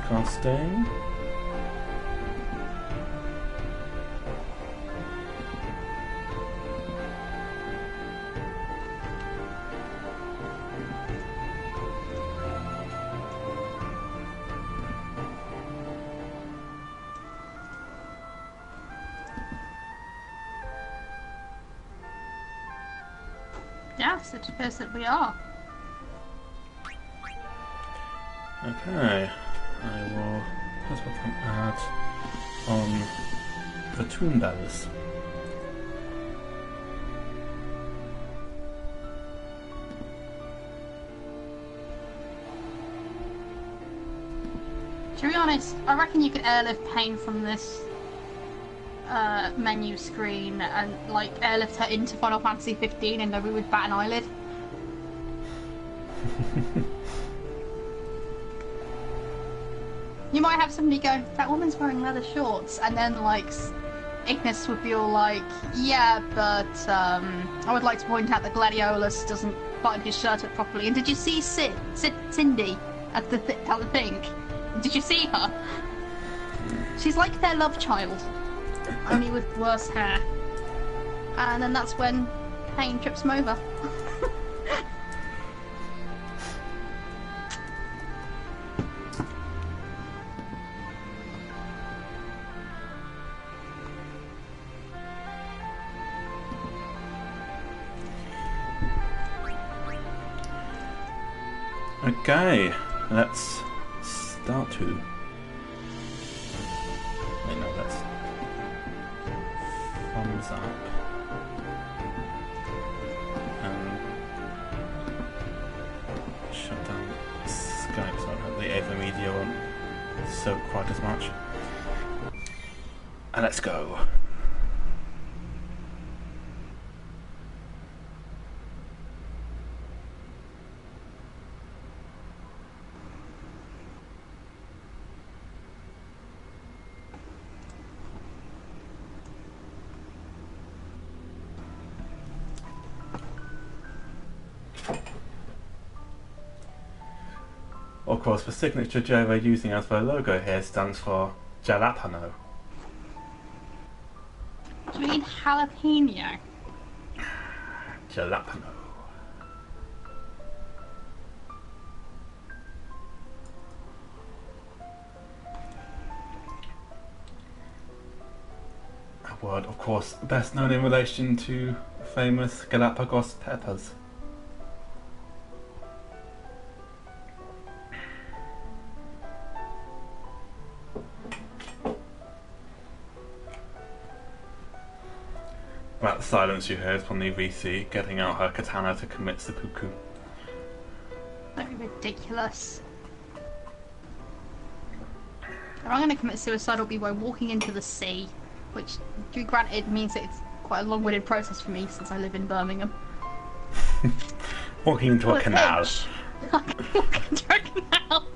casting. Yes, it appears that we are. Okay, I will first of all add on the tomb bells. To be honest, I reckon you could airlift pain from this menu screen and like airlift her into Final Fantasy 15 and nobody would bat an eyelid. You might have somebody go, that woman's wearing leather shorts, and then like Ignis would be all like, yeah, but I would like to point out that Gladiolus doesn't button his shirt up properly. And did you see Cindy at the thing? Did you see her? She's like their love child, only with worse hair. And then that's when Pain trips him over. Okay, let's start to. Wait, no, let's thumbs up and shut down Skype so I don't have the AV media on so quite as much. And let's go. Of course, the signature J we're using as the logo here stands for Jalapeno. Do you mean jalapeno? Jalapeno. A word, of course, best known in relation to famous Galapagos peppers. That silence you heard from the VC getting out her katana to commit seppuku. That'd be ridiculous. If I'm going to commit suicide, it'll be by walking into the sea, which, to be granted, means that it's quite a long-winded process for me since I live in Birmingham. Walking into a canal. Walking into a canal.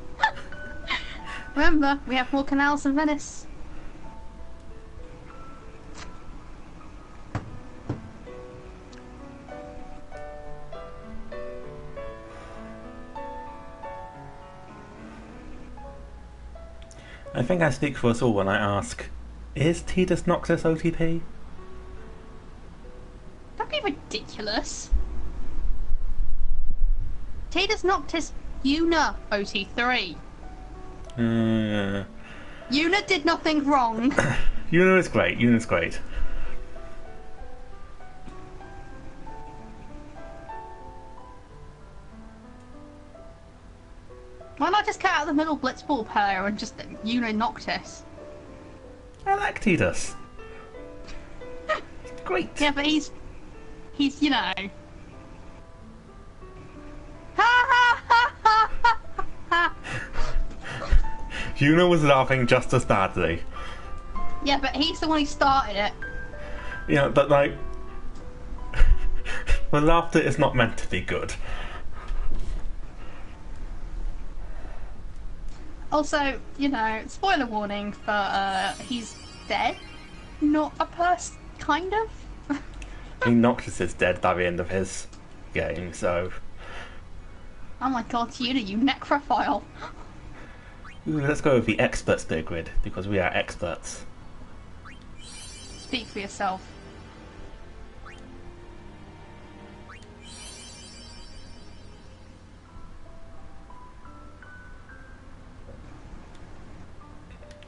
Remember, we have more canals than Venice. I think I speak for us all when I ask, is Tidus Noctis OTP? That'd be ridiculous. Tidus Noctis Una OT3. Una did nothing wrong. Una is great, Una's great. Why not just cut out the middle Blitzball pair and just Una Noctis? I like Tidus. Great. Yeah, but he's you know. Ha ha ha ha ha. Una was laughing just as badly. Yeah, but he's the one who started it. Yeah, but like, the laughter is not meant to be good. Also, you know, spoiler warning for he's dead, not a person, kind of. I mean, Noctis is dead by the end of his game, so. Oh my god, Una, you necrophile. Ooh, let's go with the experts tier grid, because we are experts. Speak for yourself.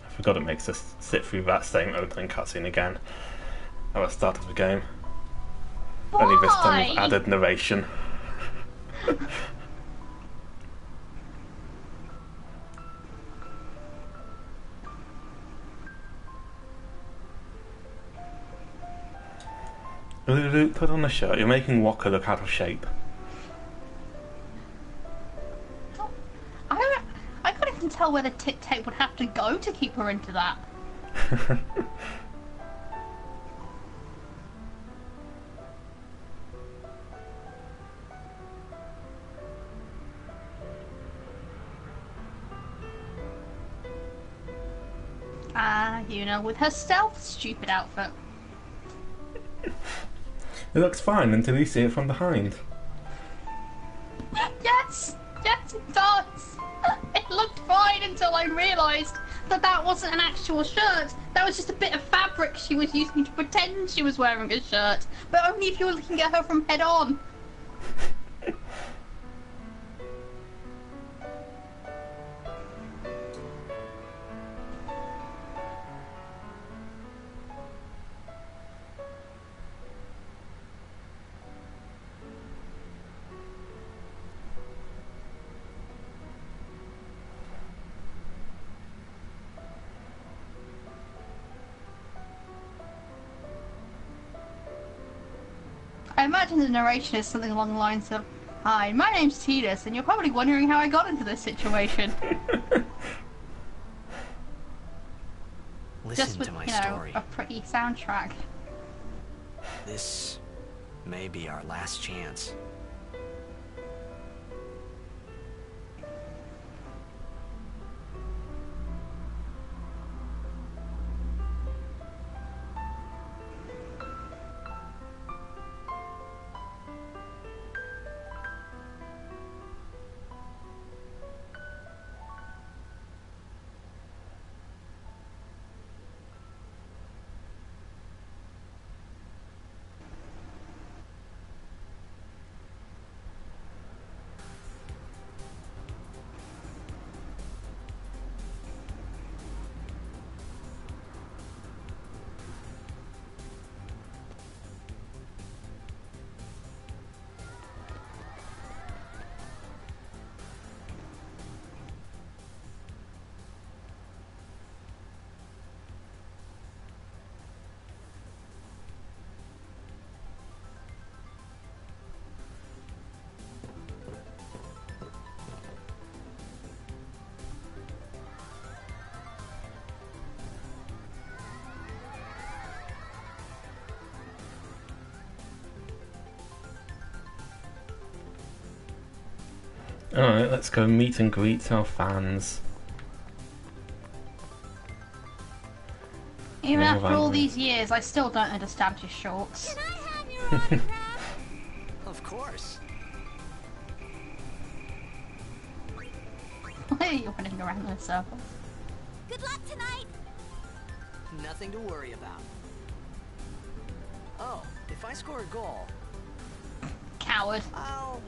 I forgot it makes us sit through that same opening cutscene again at the start of the game. Why? Only this time with added narration. Lulu, put on a shirt. You're making Walker look out of shape. I couldn't even tell where the tit tape would have to go to keep her into that. You know, with her stealth stupid outfit. It looks fine until you see it from behind. Yes! Yes, it does! It looked fine until I realised that that wasn't an actual shirt. That was just a bit of fabric she was using to pretend she was wearing a shirt. But only if you were looking at her from head on. I imagine the narration is something along the lines of, "Hi, my name's Tidus, and you're probably wondering how I got into this situation." Listen Just with, to my you know, story. a pretty soundtrack. This may be our last chance. Alright, let's go meet and greet our fans. Even Yeah, after all right. these years, I still don't understand his shorts. Can I have your autograph? Of course. Why are you running around in circles? Good luck tonight. Nothing to worry about. Oh, if I score a goal, Coward. I'll,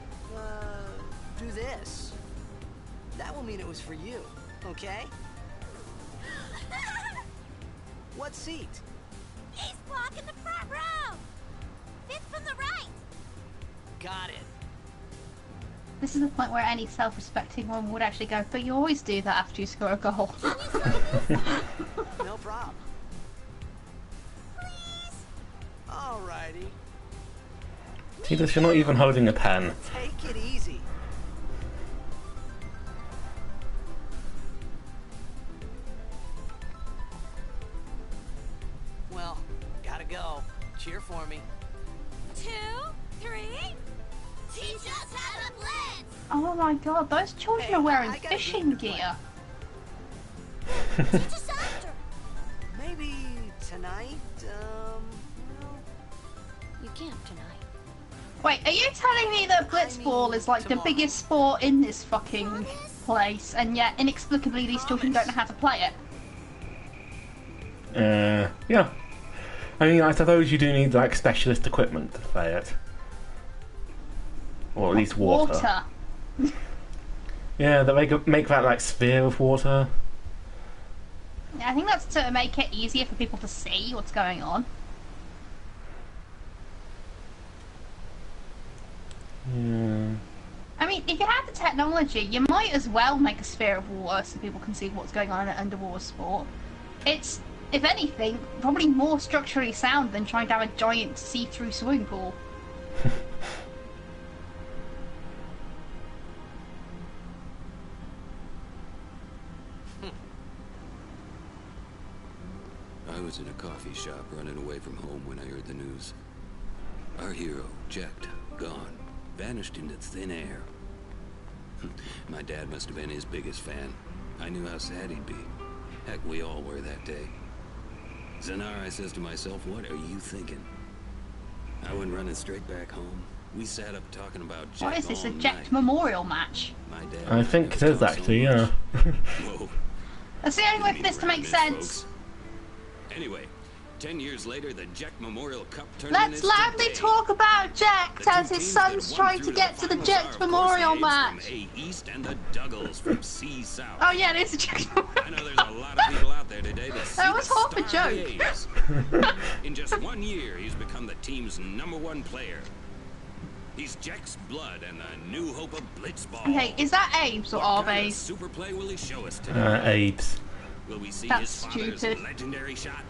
do this. That will mean it was for you, okay? What seat? He's blocking the front row. Fifth from the right. Got it. This is the point where any self-respecting woman would actually go, but you always do that after you score a goal. No problem. Please. Alrighty. Tidus, you're not even holding a pen. Take it easy. Well, gotta go. Cheer for me. 2, 3. Teach us how to blitz. Oh my god, those children Hey, are wearing I gotta fishing go to gear. Teach us after. Maybe tonight, well, You can't tonight. Wait, are you telling me that blitzball is like the tomorrow. biggest sport in this fucking Promise? place, and yet inexplicably these children don't know how to play it. Yeah. I mean, I suppose you do need like specialist equipment to play it, or at least water. Yeah, they make that like sphere of water. Yeah, I think that's to make it easier for people to see what's going on. Yeah. I mean, if you have the technology, you might as well make a sphere of water so people can see what's going on in an underwater sport. It's, if anything, probably more structurally sound than trying to have a giant see-through swimming pool. I was in a coffee shop running away from home when I heard the news. Our hero, checked, gone, vanished into thin air. My dad must have been his biggest fan. I knew how sad he'd be. Heck, we all were that day. Zanar, I says to myself, what are you thinking? I went running straight back home. We sat up talking about Jack. What is this, a all Jack night. Memorial match? My dad I think it never is talked so actually, much. yeah. Whoa. That's the only way for this to make sense. Folks. Anyway, 10 years later, the Jack Memorial Cup tournament Let's is loudly today. talk about Jack The two as his teams son's that won trying to through get to the finals Jack are, of course, Memorial the Apes match. from A East and the Duggles from C South. Oh yeah, it is a Jack I know there's a lot of people out there today that see That was the half a star of the joke. A's. In just 1 year, he's become the team's #1 player. He's Jack's blood and the new hope of blitzball. Okay, is that Abe's or What kind of Arbe's? super play will he show us today? Abe's. Will we see That's his father's stupid. legendary shot?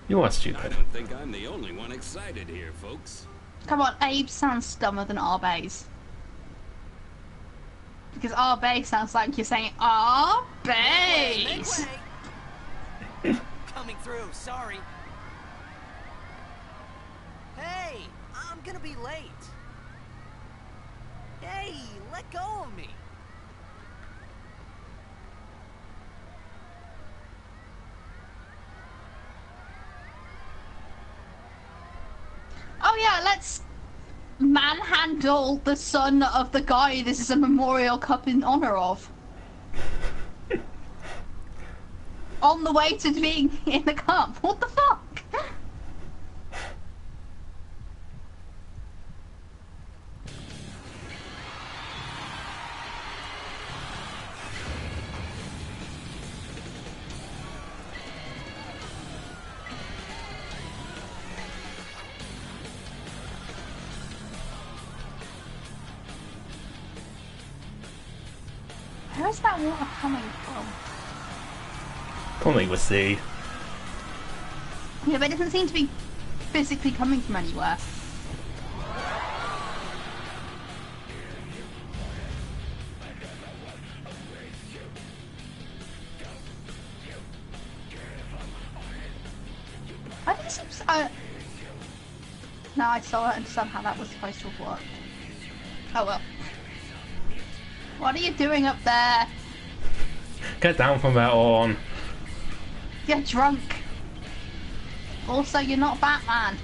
You are I stupid. don't think I'm the only one excited here, folks. Come on, Abe sounds dumber than Arbe's. Because Arbe sounds like you're saying Arbe's. Midway. Coming through, sorry. Hey, I'm gonna be late. Hey, let go of me. Oh yeah, let's manhandle the son of the guy this is a memorial cup in honor of. On the way to being in the cup. What the fuck? Where is that water coming from? Probably with C. Yeah, but it doesn't seem to be physically coming from anywhere. I think some, no, I still don't understand how that was supposed to have worked. Oh well. What are you doing up there? Get down from there on. Get drunk. Also, you're not Batman.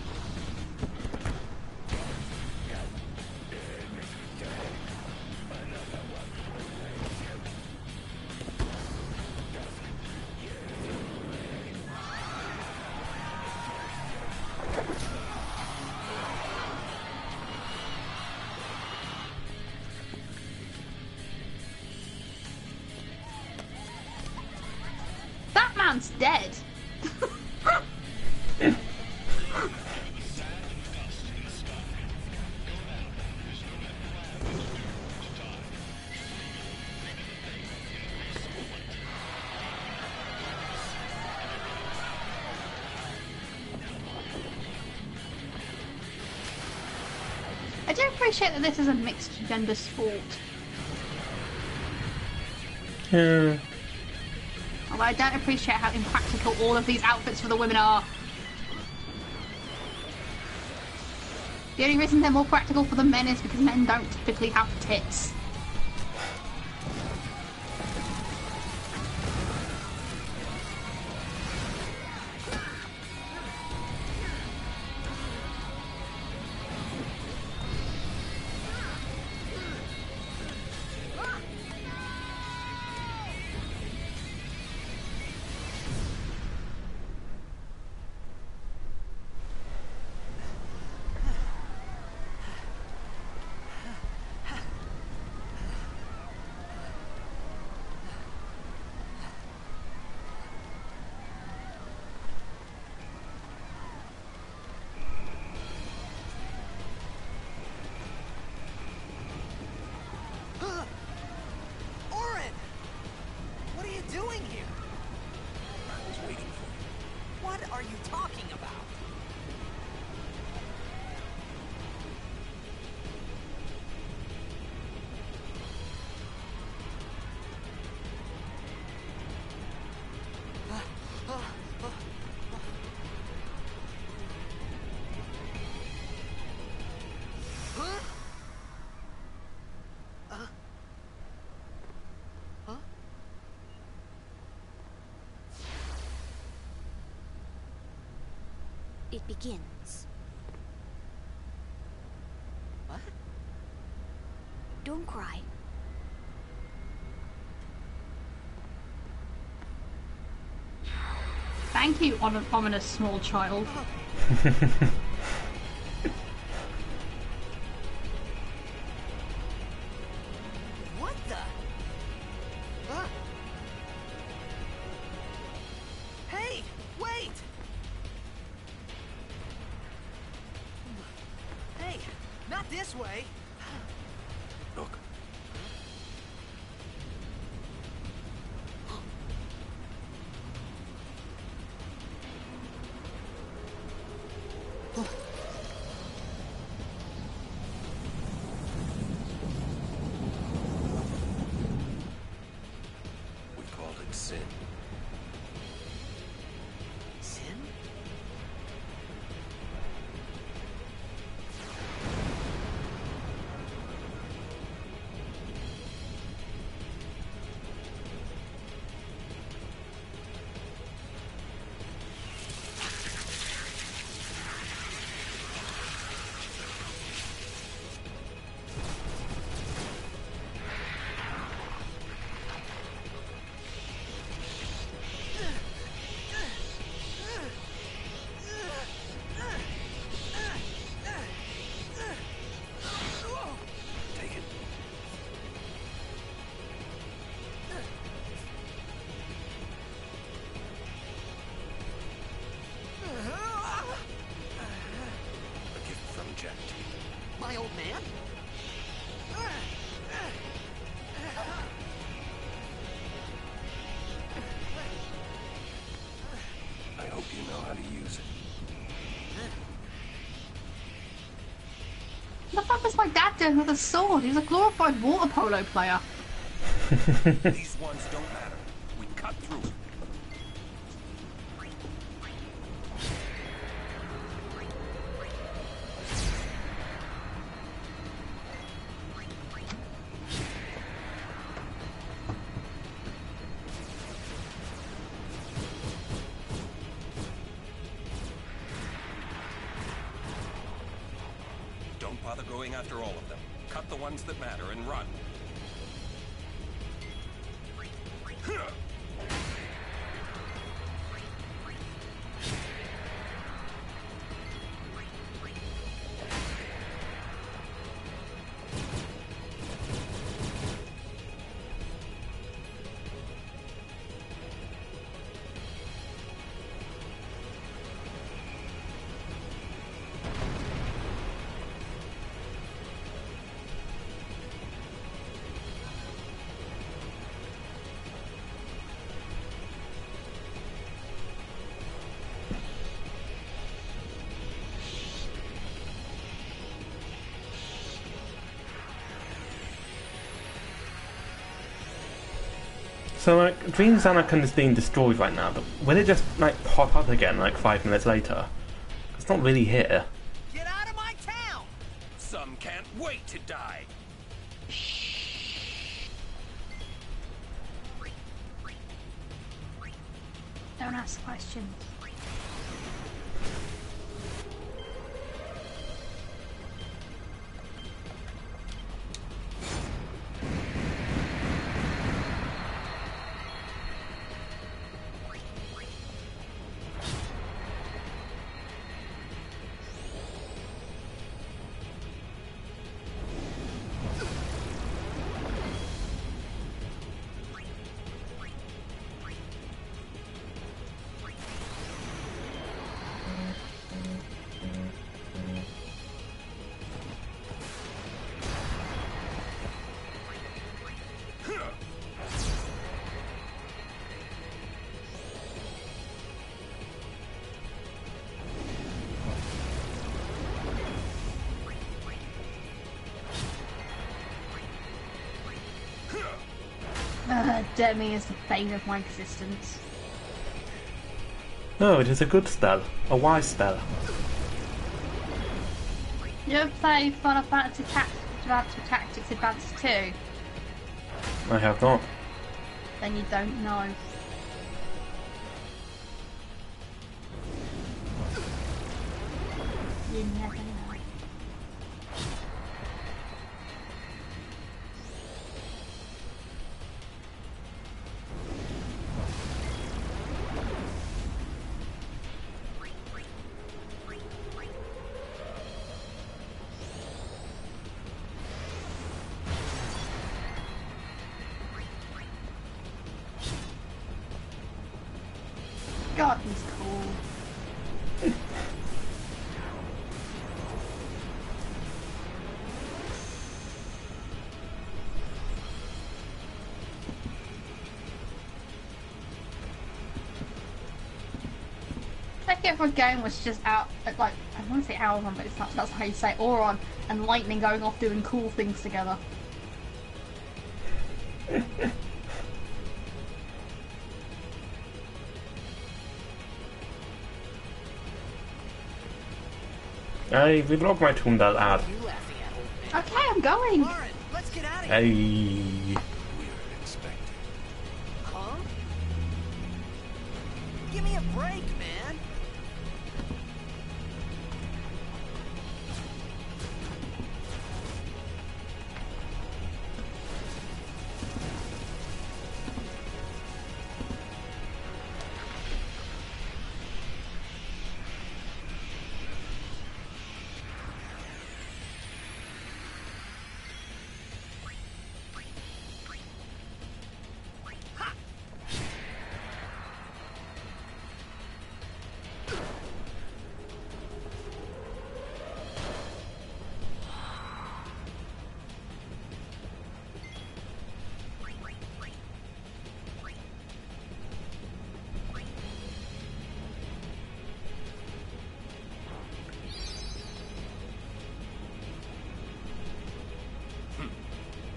Batman's dead. I do appreciate that this is a mixed gender sport. Yeah. Although I don't appreciate how impractical all of these outfits for the women are. The only reason they're more practical for the men is because men don't typically have tits. are you talking about? It begins. What? Don't cry. Thank you, ominous small child. What the? Hey, wait! Hey, not this way. Look. We call it sin. Sin? Take it. A gift from Jack to you. My old man? I hope you know how to use it. What the fuck was my dad doing with a sword? He's a glorified water polo player. These ones don't matter. We cut through. Don't bother going after all of them. Cut the ones that matter and run. So, like, Dream Xanarkand is being destroyed right now, but will it just, like, pop up again, like, 5 minutes later? It's not really here. Get out of my town! Some can't wait to die. Don't ask questions. Demi is the bane of my existence. No, it is a good spell. A wise spell. You ever play Final Fantasy Tactics Advance 2? I have not. Then you don't know. You never know. God, he's cool. Like if a game was just out, like, I want to say Auron, but it's not, that's how you say it, Auron, and Lightning going off doing cool things together. Hey, vi blir meg tom der ad. You laughing at, old man? Okay, I'm going. Lauren, let's get out of here. Hey. We're expected. Huh? Give me a break, man.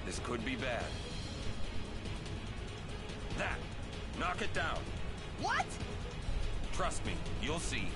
This could be bad. That! Knock it down. What? Trust me, you'll see.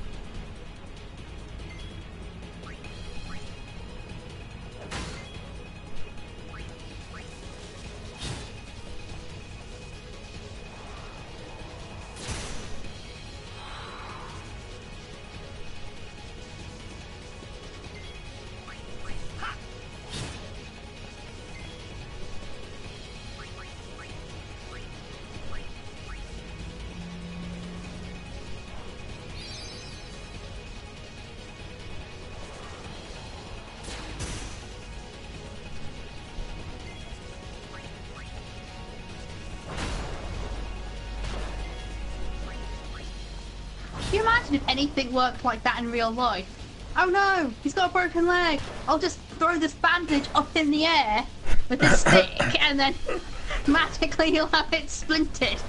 Can you imagine if anything worked like that in real life? Oh no, he's got a broken leg. I'll just throw this bandage up in the air with a stick and then magically he'll have it splintered.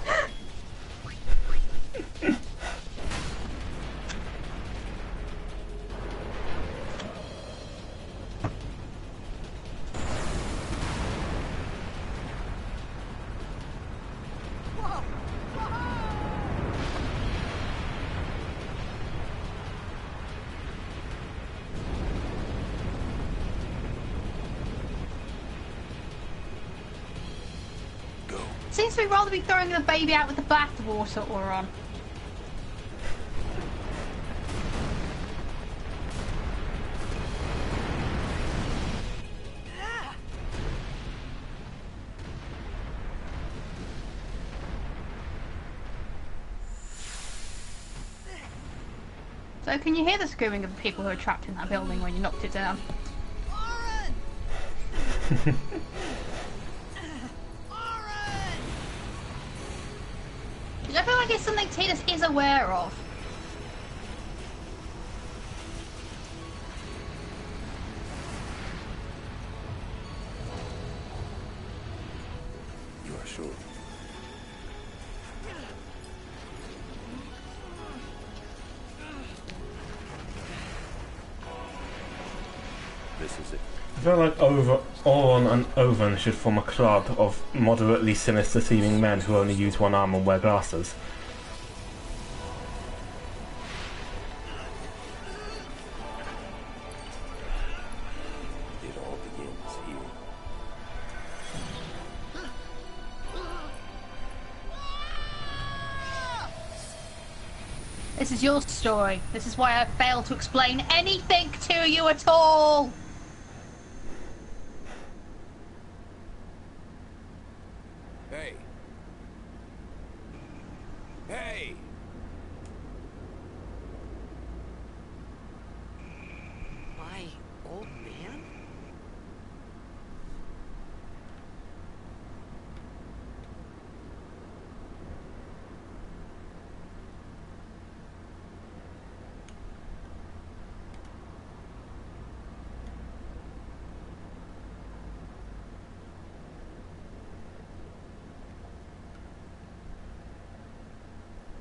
Whoa! Go. Seems to be rather be throwing the baby out with the bathwater or on. So can you hear the screaming of the people who are trapped in that building when you knocked it down? Lauren! Lauren! I feel like it's something Tidus is aware of. You are sure? This is it. I feel like Oron and Oven should form a club of moderately sinister-seeming men who only use one arm and wear glasses. It all begins here. This is your story. This is why I failed to explain anything to you at all. Hey! Hey! My old man?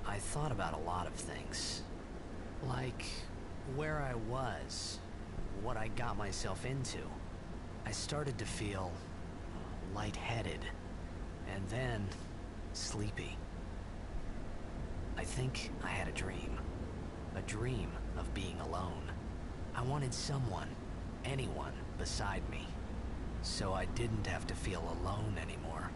I thought about a lot of things. Like where I was, what I got myself into. I started to feel lightheaded, and then sleepy. I think I had a dream of being alone. I wanted someone, anyone beside me, so I didn't have to feel alone anymore.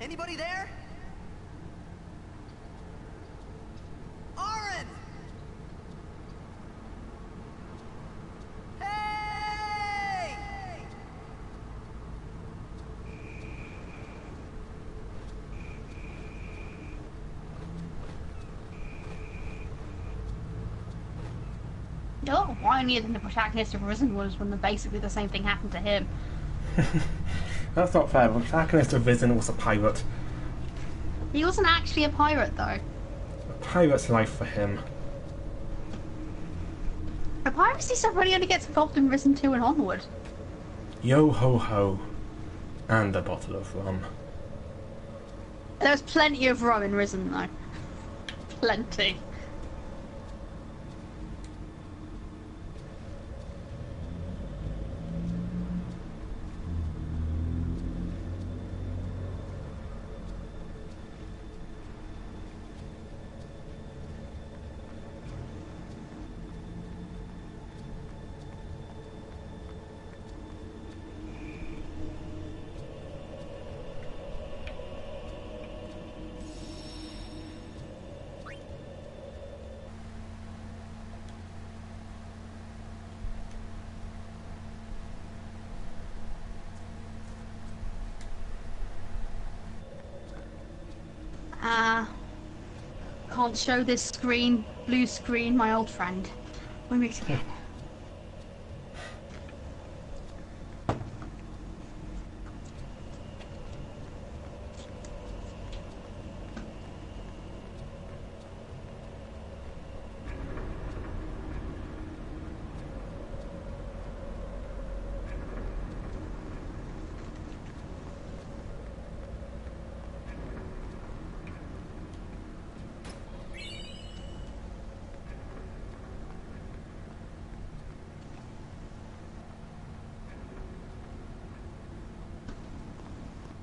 Anybody there? Aaron! Hey! Oh, whinier than the protagonist of Risen was when basically the same thing happened to him. That's not fair. The protagonist of Risen was a pirate. He wasn't actually a pirate, though. A pirate's life for him. The piracy stuff really only gets involved in Risen 2 and onward. Yo ho ho. And a bottle of rum. There's plenty of rum in Risen, though. Plenty. Can't show this screen, blue screen, my old friend. We meet again.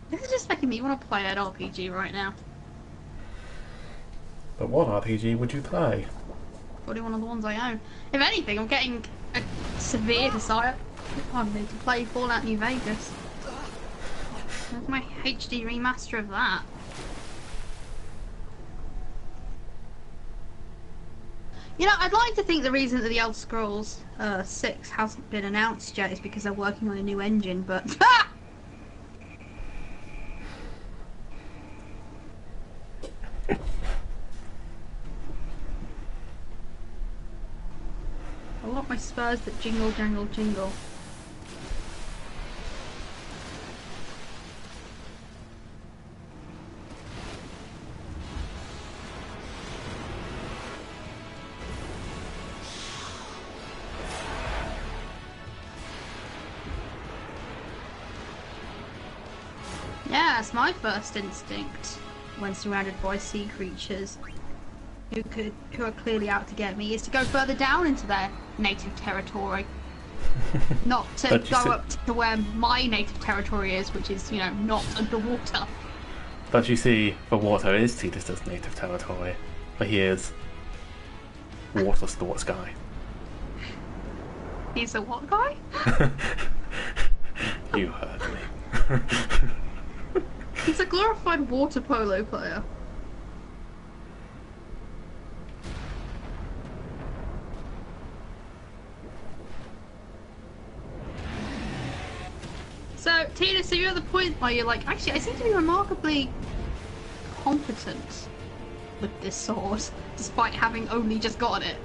This is just making me want to play that RPG right now. But what RPG would you play? Probably one of the ones I own. If anything, I'm getting a severe desire, pardon me, to play Fallout New Vegas. There's my HD remaster of that. You know, I'd like to think the reason that the Elder Scrolls 6 hasn't been announced yet is because they're working on a new engine, but... I want my spurs that jingle, jangle, jingle. Yeah, it's my first instinct when surrounded by sea creatures who are clearly out to get me is to go further down into their native territory. Not to go up to where my native territory is, which is, you know, not underwater. But you see, the water is Tidus's native territory, for he is Watersports guy. He's a what guy? You heard me. He's a glorified water polo player. So, Tina, so you're at the point where you're like, actually, I seem to be remarkably competent with this sword, despite having only just gotten it.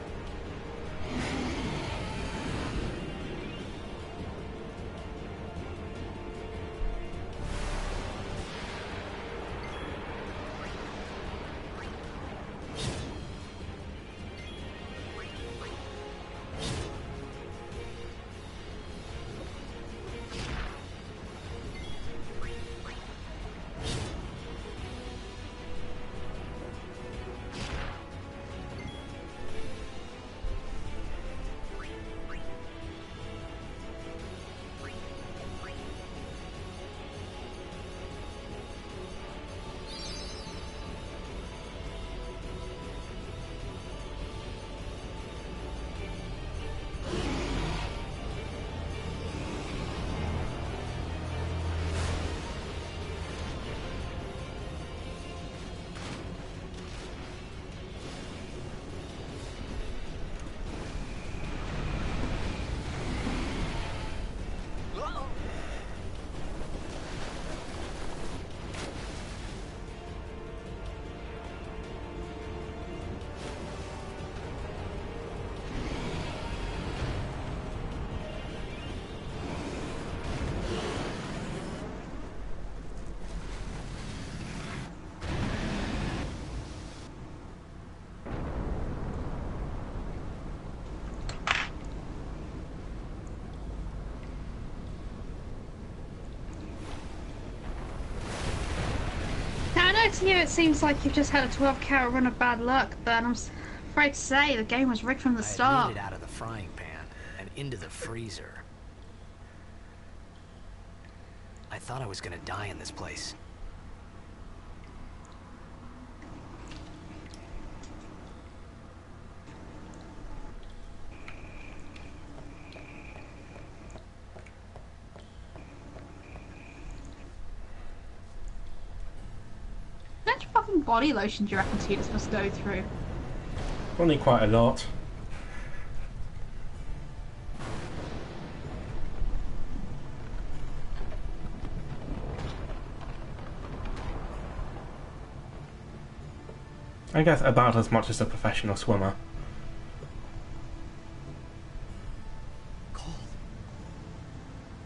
To you, it seems like you've just had a 12-carat run of bad luck, but I'm afraid to say the game was rigged from the start. I made it out of the frying pan and into the freezer. I thought I was gonna die in this place. How much fucking body lotion do you reckon Tidus must go through? Only quite a lot. I guess about as much as a professional swimmer. Cold.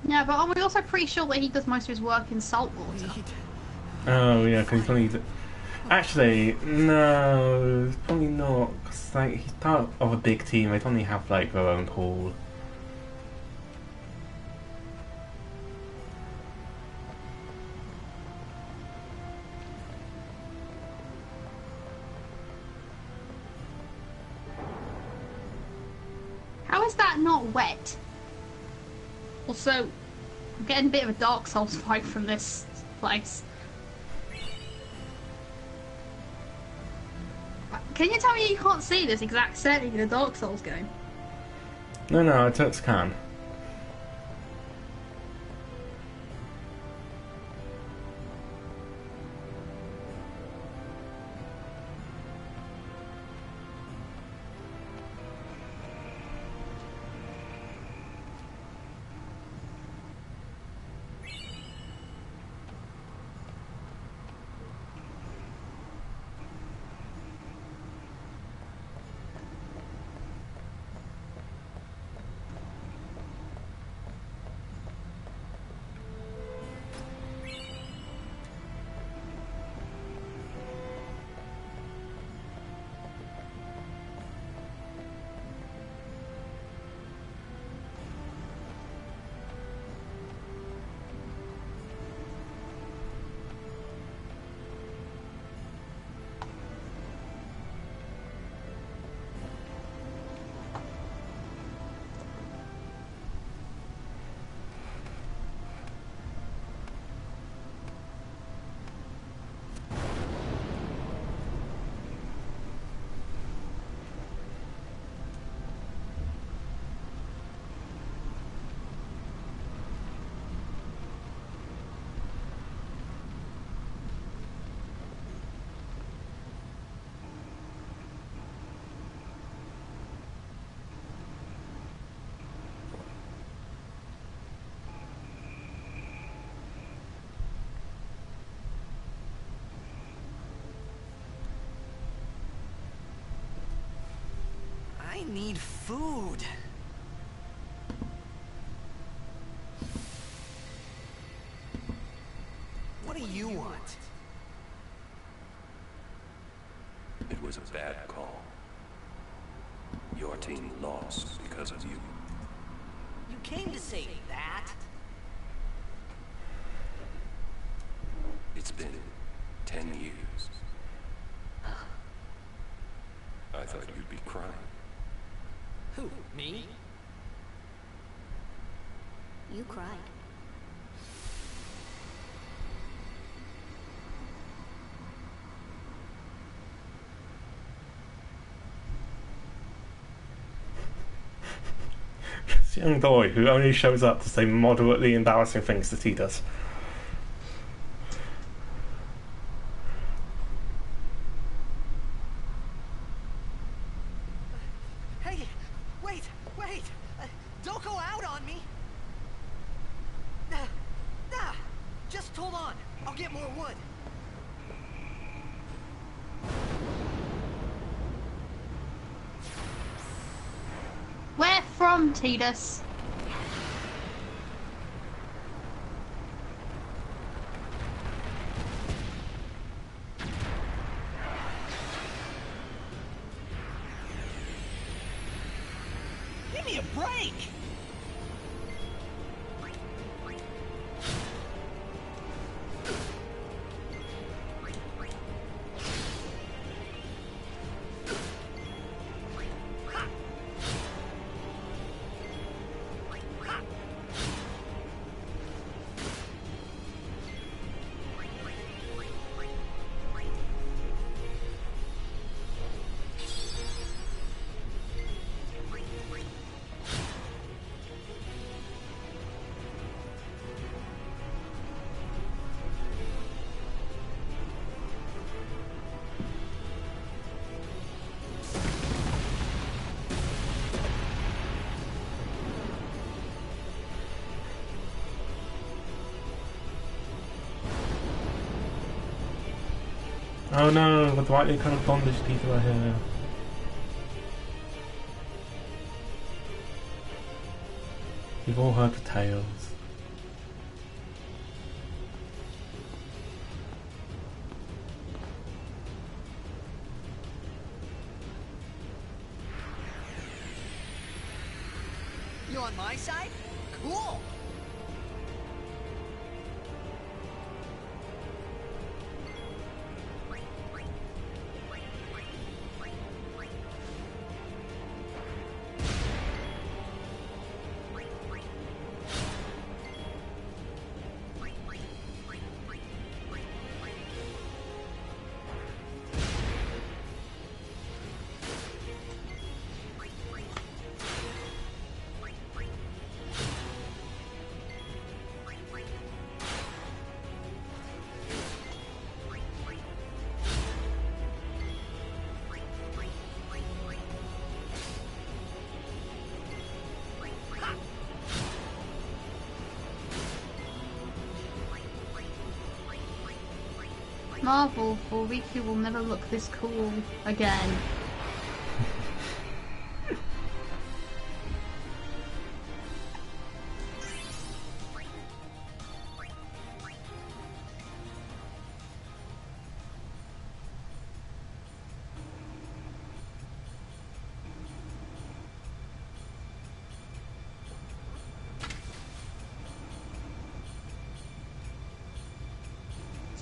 Yeah, but aren't we also pretty sure that he does most of his work in salt water? Oh yeah, because he's only... Actually, no, it's probably not. Cause like he's part of a big team. They only have like their own pool. How is that not wet? Also, I'm getting a bit of a Dark Souls vibe from this place. Can you tell me you can't see this exact setting in a Dark Souls game? No, I just can. need food. What do you want? It was a bad call. Your team lost because of you. You came to say that? It's been 10 years. I thought you'd be crying. Who, me? You cried. This young boy who only shows up to say moderately embarrassing things to Titus. Hey, wait! Don't go out on me! Just hold on. I'll get more wood. Where from, Tidus? Give me a break! Oh no, the brightly coloured bondage people are here. You've all heard the tales. You on my side? Cool! Marvel, for Riku will never look this cool again.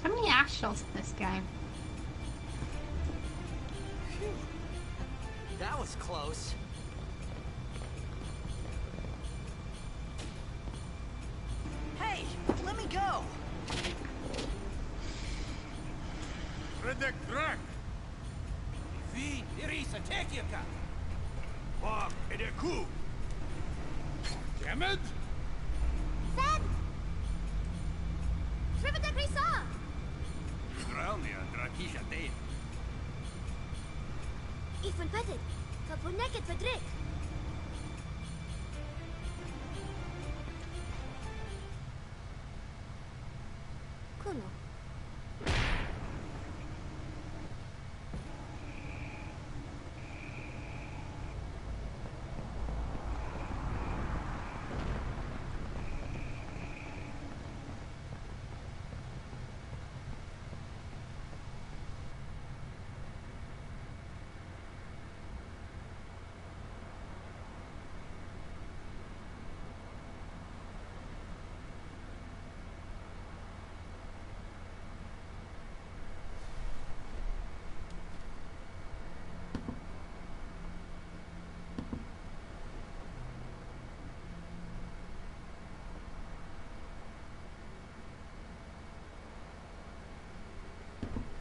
So many ash shots in this game. Phew. That was close. Hey, let me go! Redek Drak! Vi Irisa Tekika! Var är det ku? Kemed? Sen! Trivida Grisa! Draunia Drakisha Dane. Ifan Petit, Kapuneket Vedrik. Kuno.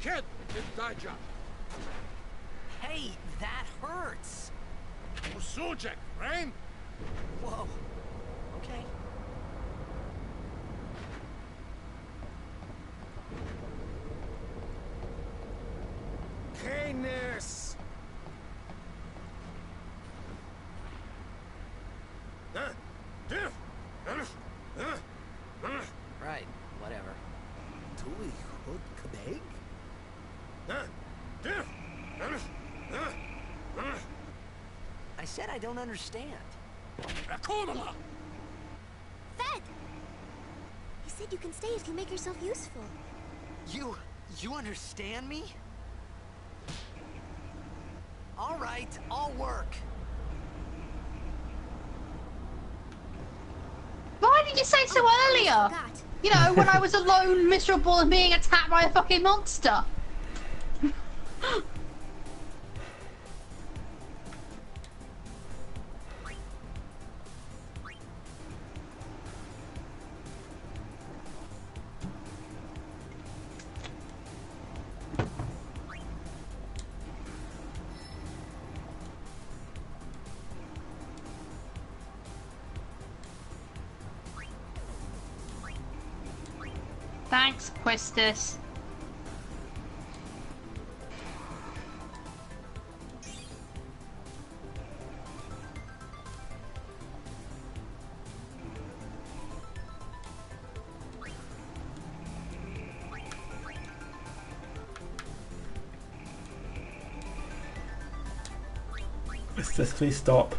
Kid, it's Daija. Hey, that hurts. Usujek, right? Whoa. Okay. Canis! Right, whatever. Tui hod kabeg? I said I don't understand. Akomala! Fed! He said you can stay if you make yourself useful. You understand me? All right, I'll work. Why did you say so earlier? Forgot. You know, when I was alone, miserable, and being attacked by a fucking monster. Thanks, Quistis. Let's please stop.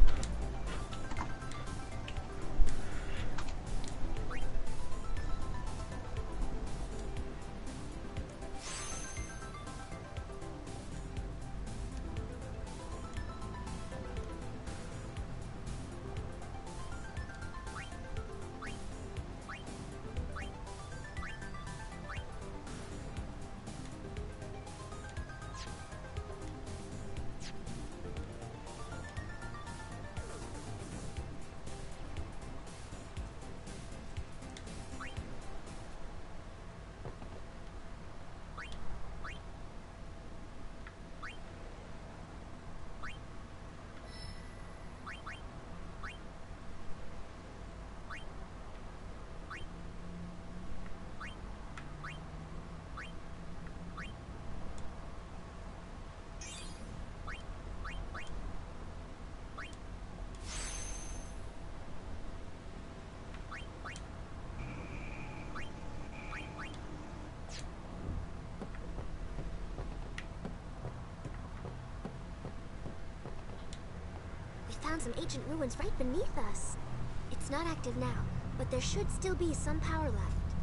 We found some ancient ruins right beneath us. It's not active now, but there should still be some power left.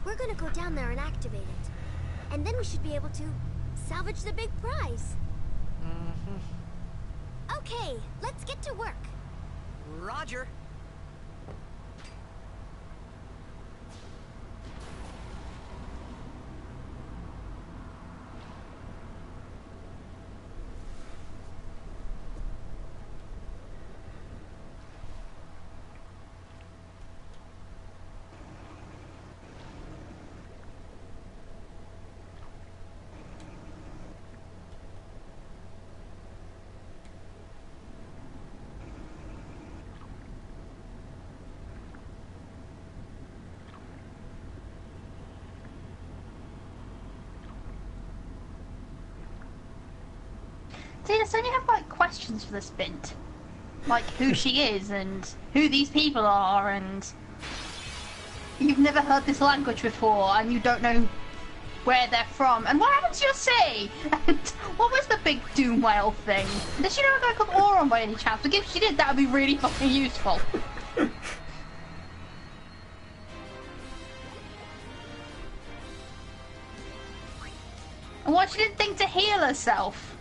We're gonna go down there and activate it. And then we should be able to salvage the big prize. Okay, let's get to work. Roger. See, I only have like questions for this bint, like who she is and who these people are, and you've never heard this language before, and you don't know where they're from, and what happened to your sea? And what was the big doom whale thing? Does she know a guy called Auron by any chance? Because if she did, that would be really fucking useful. And why she didn't think to heal herself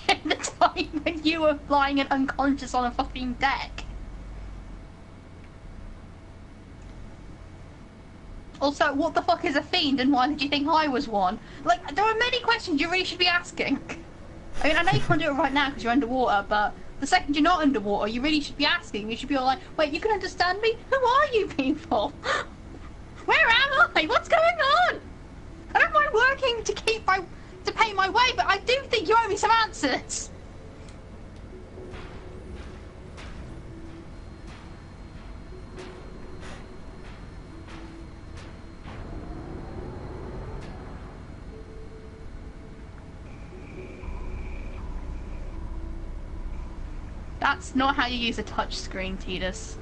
at the time when you were lying and unconscious on a fucking deck. Also, what the fuck is a fiend, and why did you think I was one? Like, there are many questions you really should be asking. I mean, I know you can't do it right now because you're underwater, but the second you're not underwater, you really should be asking. You should be all like, wait, you can understand me? Who are you people? Where am I? What's going on? I don't mind working to pay my way, but I do think you owe me some answers. That's not how you use a touch screen, Tidus.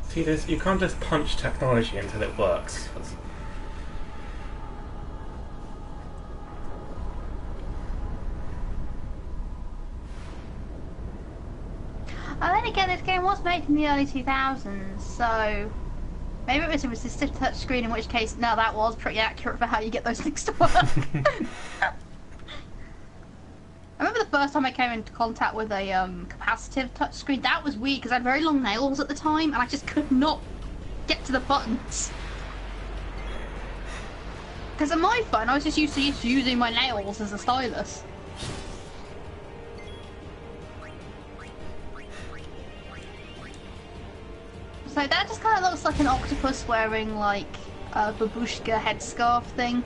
See, you can't just punch technology until it works. And then again, this game was made in the early 2000s, so maybe it was a resistive touchscreen, in which case, no, that was pretty accurate for how you get those things to work. I remember the first time I came into contact with a capacitive touchscreen. That was weird because I had very long nails at the time and I just could not get to the buttons. Because on my phone, I was just used to using my nails as a stylus. So that just kind of looks like an octopus wearing like a babushka headscarf thing.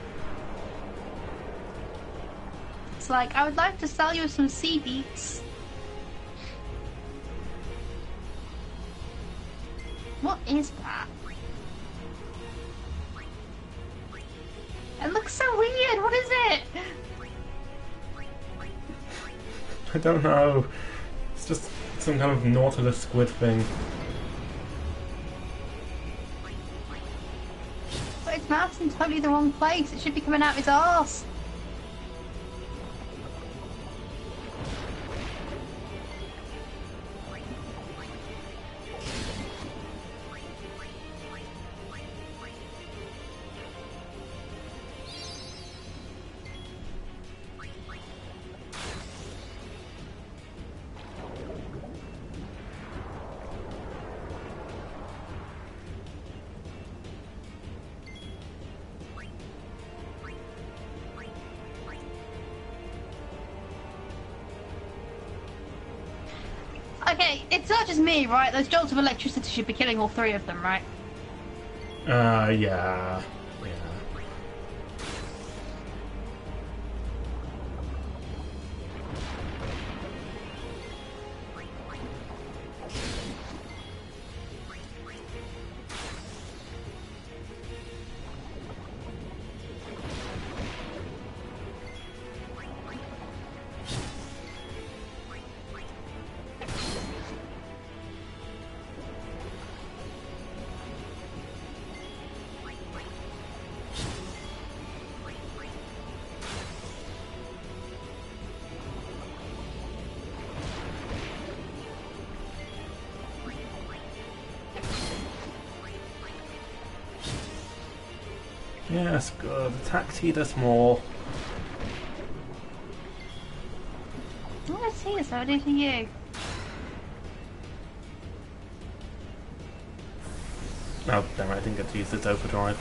It's like, I would like to sell you some sea beets. What is that? It looks so weird, what is it? I don't know. It's just some kind of nautilus squid thing. But its mouth's in totally the wrong place. It should be coming out of its arse. Okay, it's not just me, right? Those jolts of electricity should be killing all three of them, right? Yeah. Yes, good. Attack Tidus more. What is he so do to you? Oh, damn it, I didn't get to use this overdrive.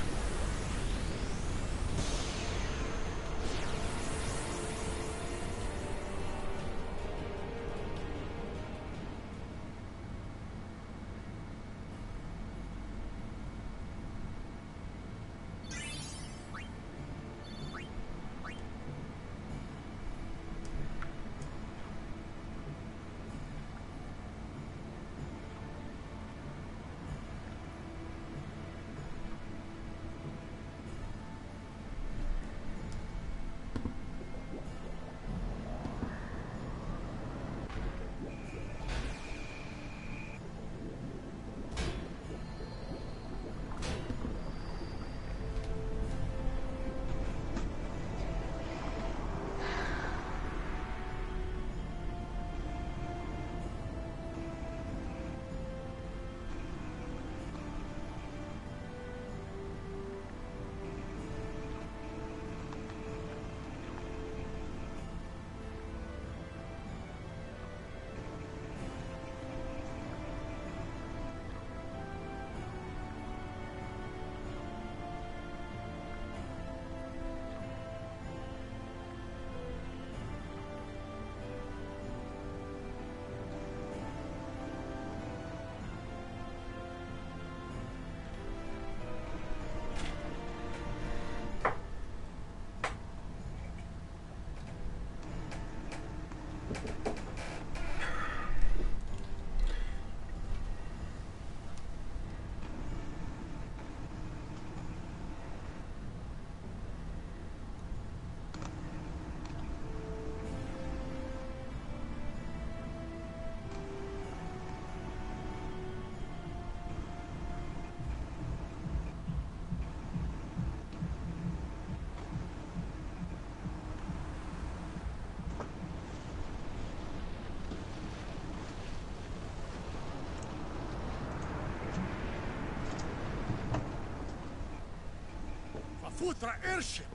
Futra airship.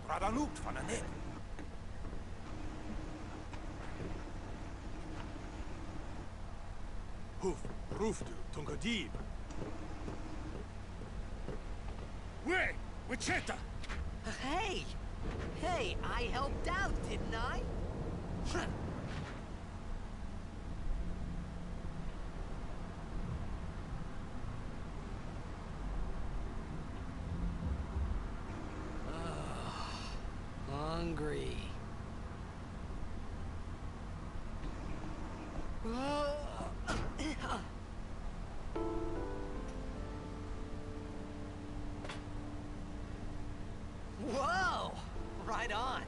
Radanut van een nek. Hoof, roofdu, tungadib. Way, Wichita. Hey! Hey, I helped out, didn't I? Hungry. Whoa! Right on.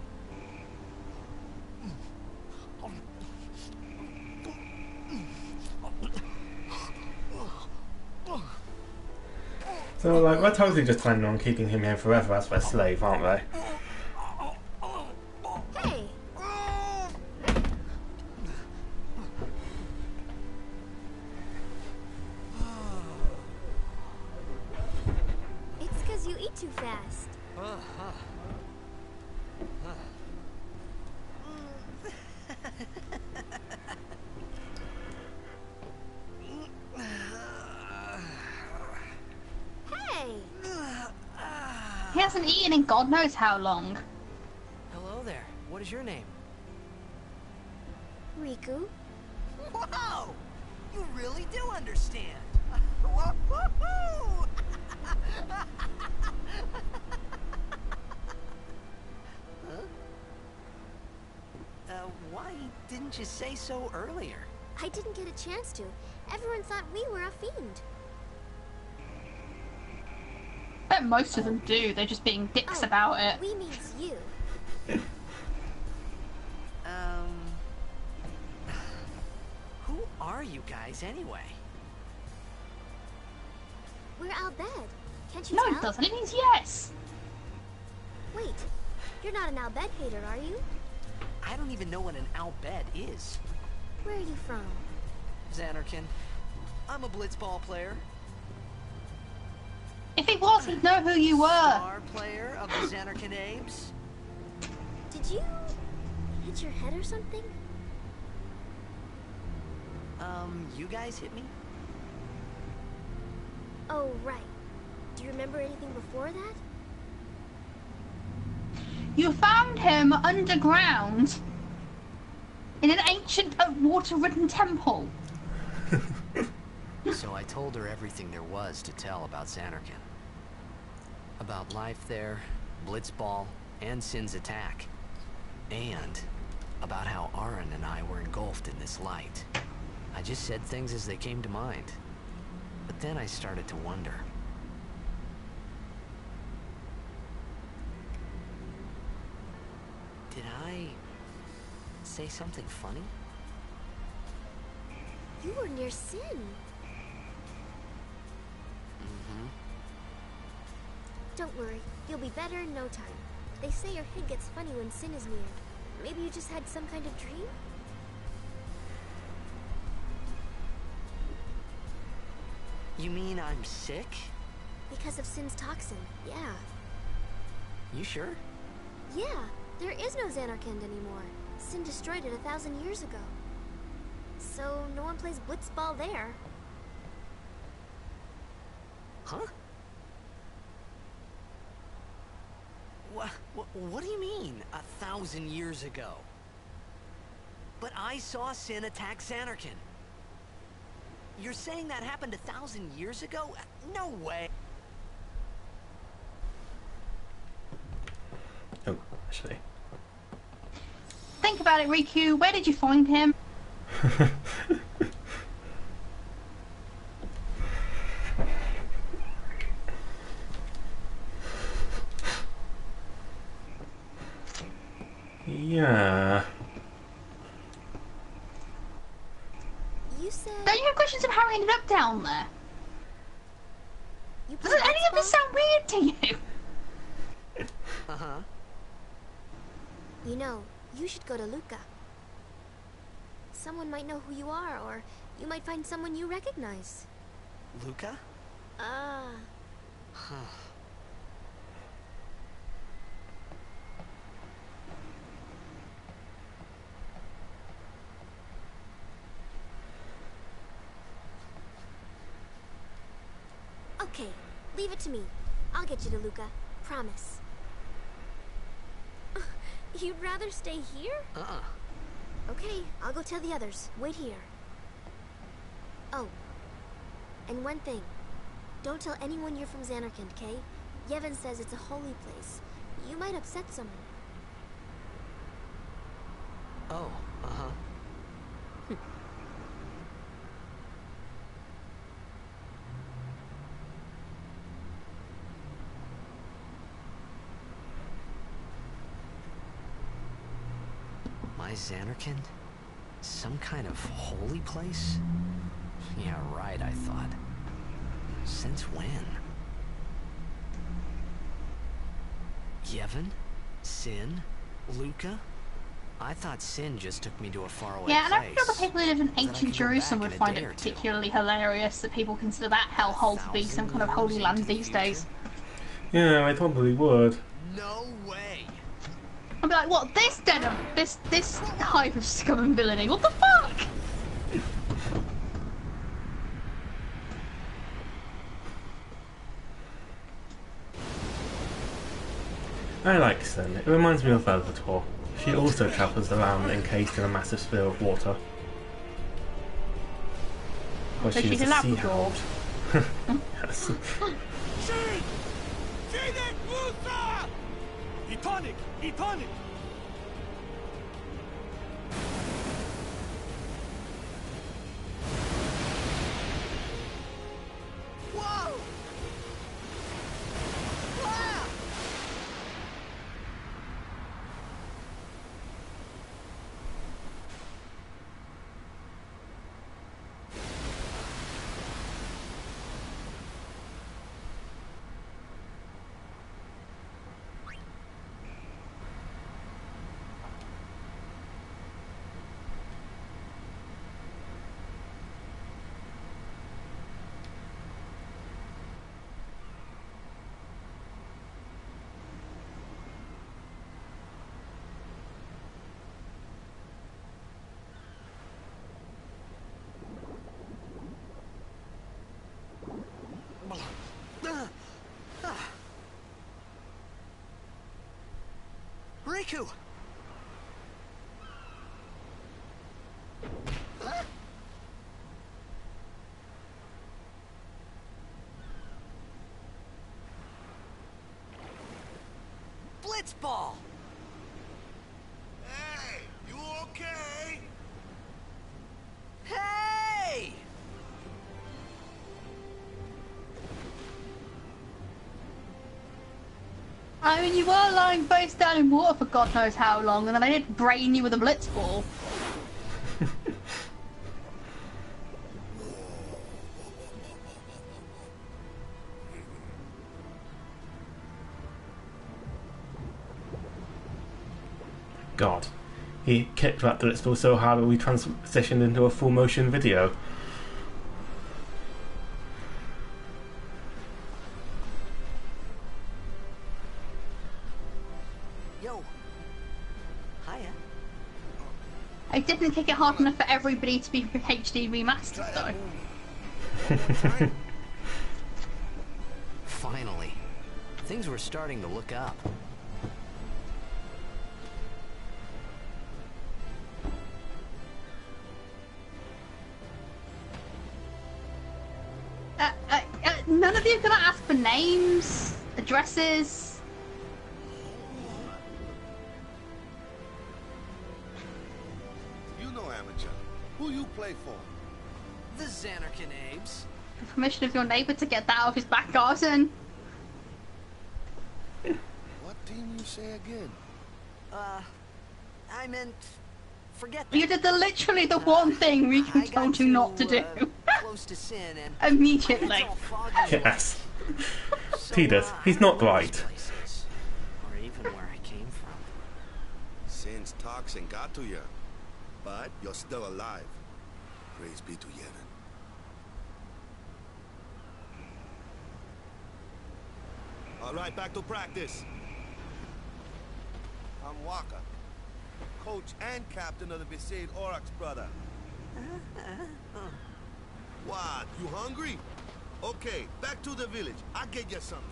So, like, we're totally just planning on keeping him here forever as their slave, aren't they? Hey! It's because you eat too fast. Hey! He hasn't eaten in God knows how long. Hello there. What is your name? Riku? Whoa! You really do understand. Woo-hoo-hoo! Why didn't you say so earlier? I didn't get a chance to. Everyone thought we were a fiend. I bet most of them do. They're just being dicks about it. We means you. Who are you guys anyway? We're Albed. Can't you No, tell? it doesn't. It means yes. Wait, you're not an Albed hater, are you? I don't even know what an Albed is. Where are you from? Xanarkin. I'm a blitzball player. If he was, he'd know who you were. Star player of the Xanarkin Abes. Did you hit your head or something? You guys hit me? Oh, right. Do you remember anything before that? You found him underground in an ancient water-ridden temple. So I told her everything there was to tell about Xanarkin. About life there, Blitzball, and Sin's attack. And about how Aaron and I were engulfed in this light. I just said things as they came to mind. But then I started to wonder. Did I say something funny? You were near Sin. Mm-hmm. Don't worry, you'll be better in no time. They say your head gets funny when Sin is near. Maybe you just had some kind of dream? You mean I'm sick? Because of Sin's toxin, yeah. You sure? Yeah, there is no Xanarkand anymore. Sin destroyed it 1,000 years ago. So no one plays blitzball there. Huh? What do you mean, 1,000 years ago? But I saw Sin attack Xanarkin. You're saying that happened 1,000 years ago? No way. Oh, actually. Think about it, Riku. Where did you find him? Yeah. You said Don't you have questions of how he ended up down there? you play Doesn't any of this blitzball? sound weird to you? Uh-huh. You know, you should go to Luca. Someone might know who you are, or you might find someone you recognize. Luca? Ah, Okay, leave it to me. I'll get you to Luca. Promise. You'd rather stay here? Okay, I'll go tell the others. Wait here. Oh, and one thing. Don't tell anyone you're from Xanarkand, okay? Yevon says it's a holy place. You might upset someone. Oh, My Xanarkand? Some kind of holy place? Yeah, right, I thought. Since when? Yevon? Sin? Luca? I thought Sin just took me to a faraway Yeah, and I place. think other people who live in that I ancient could go Jerusalem back would in a find day it or two. particularly hilarious that people consider that hellhole to be some kind of holy land these days. Yeah, I probably would. No way! I'd be like, what, this den of this hive of scum and villainy? What the fuck? I like Sin. It reminds me of Velvator. She also travels around encased in a massive sphere of water. But So she she's is a a sea Labrador. hound. Yes. Shit! Fidek Musa! Etonic! Etonic! Whoa! Wow! Riku! Blitzball! Hey! You okay? Hey! I mean, you were lying face down in water for God knows how long, and then I did brain you with a blitzball. God. He kicked that blitzball so hard that we transitioned into a full motion video. Yo. Hiya. I didn't kick it hard enough for everybody to be HD remastered, though. Finally. Things were starting to look up. None of you are gonna ask for names, addresses. You know amateur. Who you play for? The Xanarkand Abes. The permission of your neighbour to get that off his back garden. What team you say again? I meant... Forget that. You did literally the one thing we I got told you not to do. Close to Sin and... Immediately. It's all foggy. Yes. So, Tidus, he's I not don't know right. these places, or even where I came from. Sin's toxin got to you, but you're still alive. Praise be to Yevon. All right, back to practice. I'm Waka, coach and captain of the Besaid Aurochs, brother. What? You hungry? Okay, back to the village. I'll get you something.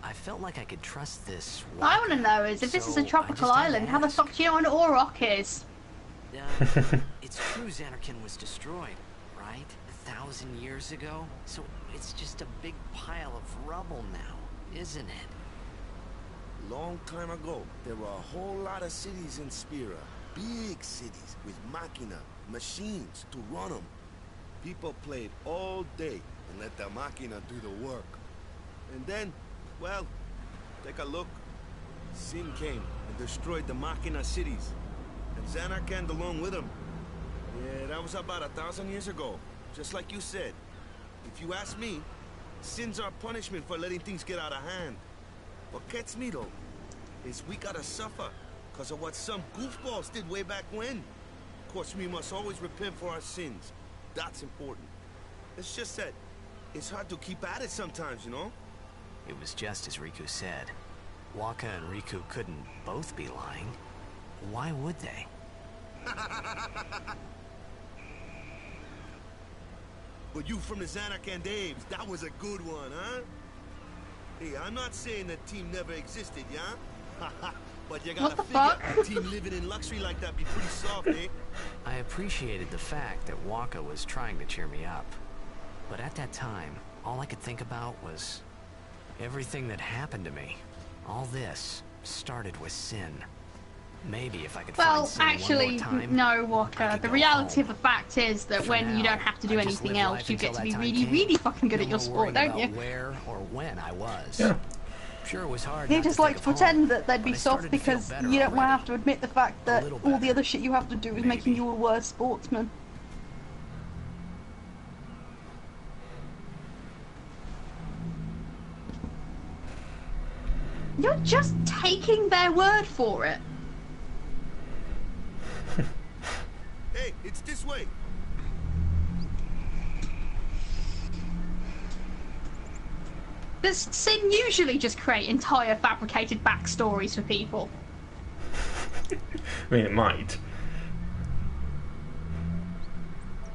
I felt like I could trust this. What I want to know is, if this is a tropical island, how the fuck do you know what an Auroch is? It's true Xanarkand was destroyed, right? 1,000 years ago? So it's just a big pile of rubble now, isn't it? Long time ago, there were a whole lot of cities in Spira. Big cities with machina, machines to run them. People played all day and let the machina do the work. And then, well, take a look. Sin came and destroyed the machina cities. And Xanarkand along with them. Yeah, that was about 1,000 years ago. Just like you said. If you ask me, Sin's our punishment for letting things get out of hand. What gets me though, is we gotta suffer because of what some goofballs did way back when. Of course, we must always repent for our sins. That's important. It's just that it's hard to keep at it sometimes, you know? It was just as Riku said. Waka and Riku couldn't both be lying. Why would they? But you from the Xanarkand Daves, that was a good one, huh? Hey, I'm not saying that team never existed, yeah? But you gotta figure a team living in luxury like that be pretty soft, eh? I appreciated the fact that Waka was trying to cheer me up. But at that time, all I could think about was everything that happened to me. All this started with Sin. Maybe if I could find Sin actually, one more time, no, Walker. The reality of the fact is that For when now, you don't have to do I just anything live else, life you get until to be that time really, came. really fucking good No at your more sport, worrying don't about you? where or when I was. Yeah. Sure, it was hard. You not just to like think to of home, pretend that they'd be but I soft started to feel because better you don't want to already. have to admit the fact that little all the better. other shit you have to do is making you a worse sportsman. You're just taking their word for it. Hey, it's this way. Does Sin usually just create entire fabricated backstories for people? I mean, it might.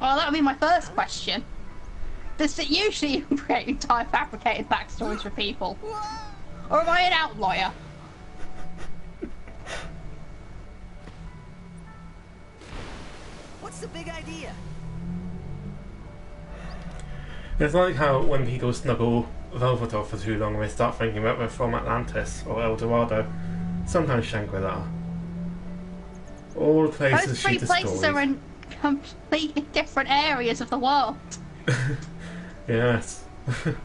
Well, that would be my first question. Does it usually create entire fabricated backstories for people? Or am I an outlier? What's the big idea? It's like how when people snuggle Velvetor for too long, they start thinking about they're from Atlantis or El Dorado. Sometimes Shangri-La. All the places Those she three destroys. places are in completely different areas of the world. Yes. And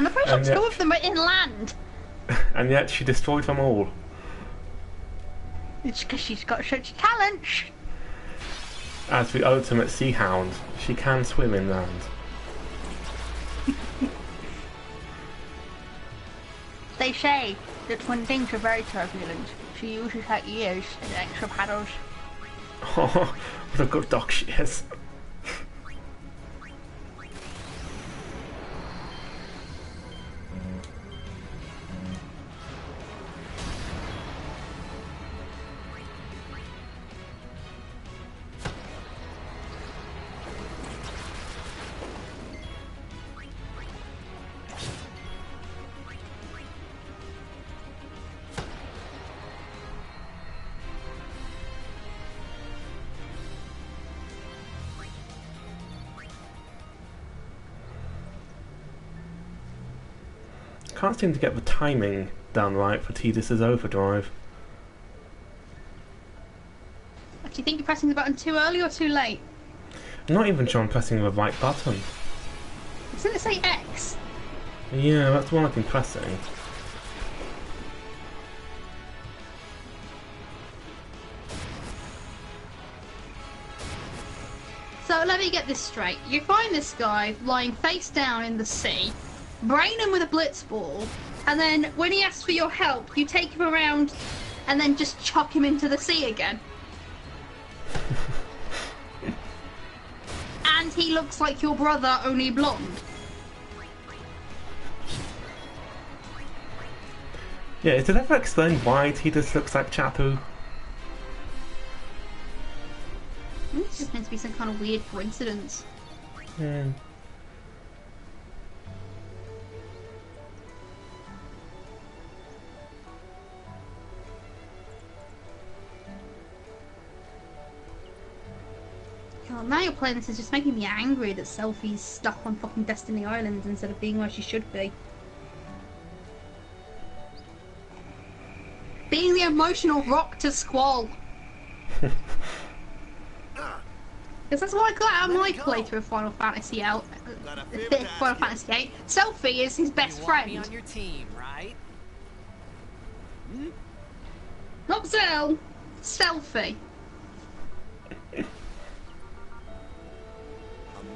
I'm pretty sure And two yet- of them are inland. And yet she destroyed them all. It's because she's got such talent. As the ultimate sea hound, she can swim inland. They say that when things are very turbulent, she uses her ears as extra paddles. Oh, what a good dog she is. Can't seem to get the timing down right for Tidus's overdrive. Do you think you're pressing the button too early or too late? I'm not even sure I'm pressing the right button. Doesn't it say X? Yeah, that's the one I've been pressing. So let me get this straight. You find this guy lying face down in the sea, brain him with a blitz ball, and then when he asks for your help, you take him around and then just chuck him into the sea again. And he looks like your brother, only blonde. Yeah, is it ever explained why Tidus looks like Chapu? It's just meant to be some kind of weird coincidence. Hmm. God, now you're playing this is just making me angry that Selphie's stuck on fucking Destiny Island instead of being where she should be. Being the emotional rock to Squall. Because that's what I got out of my playthrough of Final Fantasy Final Fantasy VIII. Selphie is his best You want friend. me on your team, right? Not Zell, Selphie. A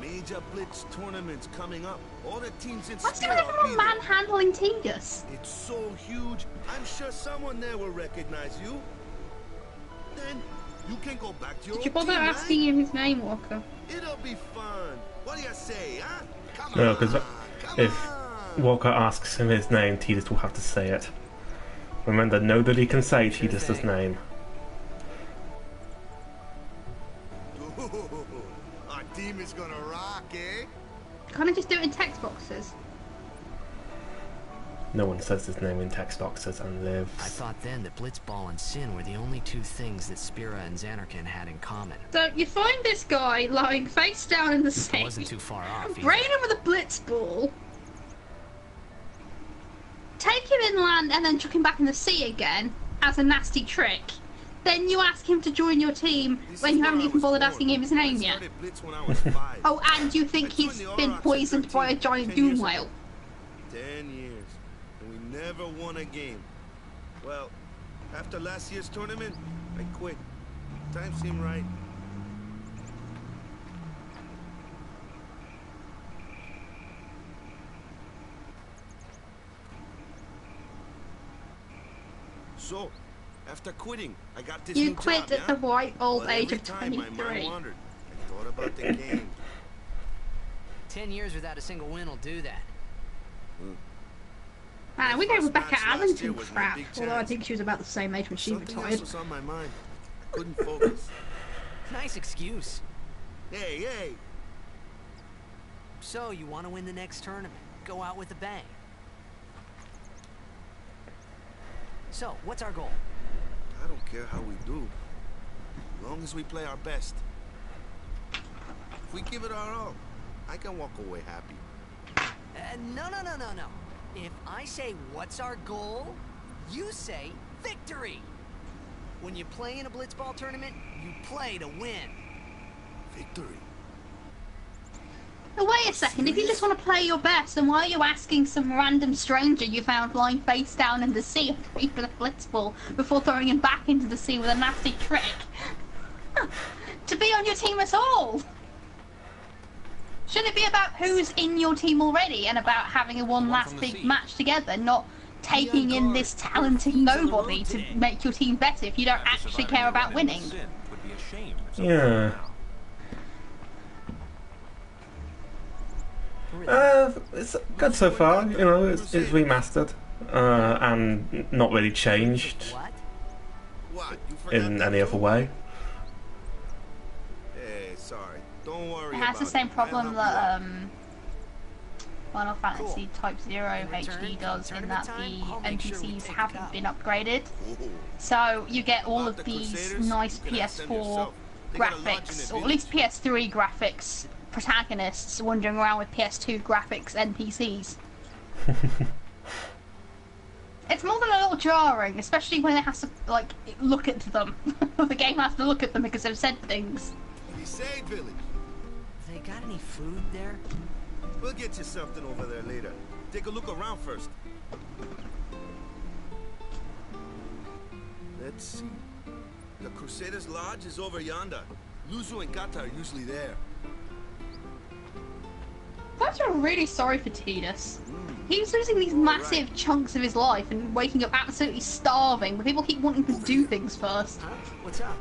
major blitz tournament's coming up. All the teams in What's Spira going will on be there. manhandling Tidus? It's so huge, I'm sure someone there will recognize you. Then you can go back to your Did you old bother team, asking right? him his name, Walker? It'll be fun. What do you say, huh? Come No, on, because come if on. Walker asks him his name, Tidus will have to say it. Remember, nobody can say Tidus' name. Ooh, our team is gonna rock, eh? Can't I just do it in text boxes? No one says his name in text boxes and I lives. thought then that Blitzball and Sin were the only two things that Spira and Xanarkand had in common. So you find this guy lying face down in the I sea, wasn't too far off either. brain him with a blitz ball, take him inland and then chuck him back in the sea again as a nasty trick. Then you ask him to join your team This when is you where haven't I even was bothered born. asking him his name I yet. started blitz when I was 5. Oh, and you think I he's joined the been Aurochs at poisoned by a 13, giant 10 doom years whale. ago. 10 years, and we never won a game. Well, after last year's tournament, I quit. Time seemed right. So, after quitting, I got this You new quit job, at the yeah? ripe old But age every of time my mind 23. wandered, I thought about the game. 10 years without a single win will do that. Man, we gave First Rebecca match last year Allington was my crap, big although I chance. think she was about the same age when she Something else retired. was on my mind. Couldn't focus. Nice excuse. Hey, hey! So, you want to win the next tournament? Go out with a bang. So, what's our goal? I don't care how we do, as long as we play our best. If we give it our all, I can walk away happy. No. If I say what's our goal, you say victory. When you play in a blitzball tournament, you play to win. Victory. Now wait a second, if you just want to play your best, then why are you asking some random stranger you found lying face down in the sea for even a blitzball before throwing him back into the sea with a nasty trick? To be on your team at all? Shouldn't it be about who's in your team already and about having a one last big match together, not taking in this talented nobody to make your team better if you don't actually care about winning? Yeah. It's good so far, you know, it's remastered, and not really changed What? What? You forgot in that any other too? way. Hey, sorry. Don't worry It has the about same it. problem I'll that help you Final Fantasy Type 0 In return, HD does, in tournament that time, the I'll make sure we NPCs take a haven't cup. been upgraded. out. Ooh. So you get all About of the these Crusaders, nice you can ask them PS4 yourself. They got a lodge in graphics, the or at least village. PS3 graphics protagonists wandering around with PS2 graphics NPCs. It's more than a little jarring, especially when it has to like look at them. The game has to look at them because they've said things. The Sade village. They got any food there? We'll get you something over there later. Take a look around first. Let's see. The Crusaders' Lodge is over yonder. Luzu and Gata are usually there. I feel really sorry for Tidus. He's losing these massive chunks of his life and waking up absolutely starving, but people keep wanting to do things first. Huh? What's up?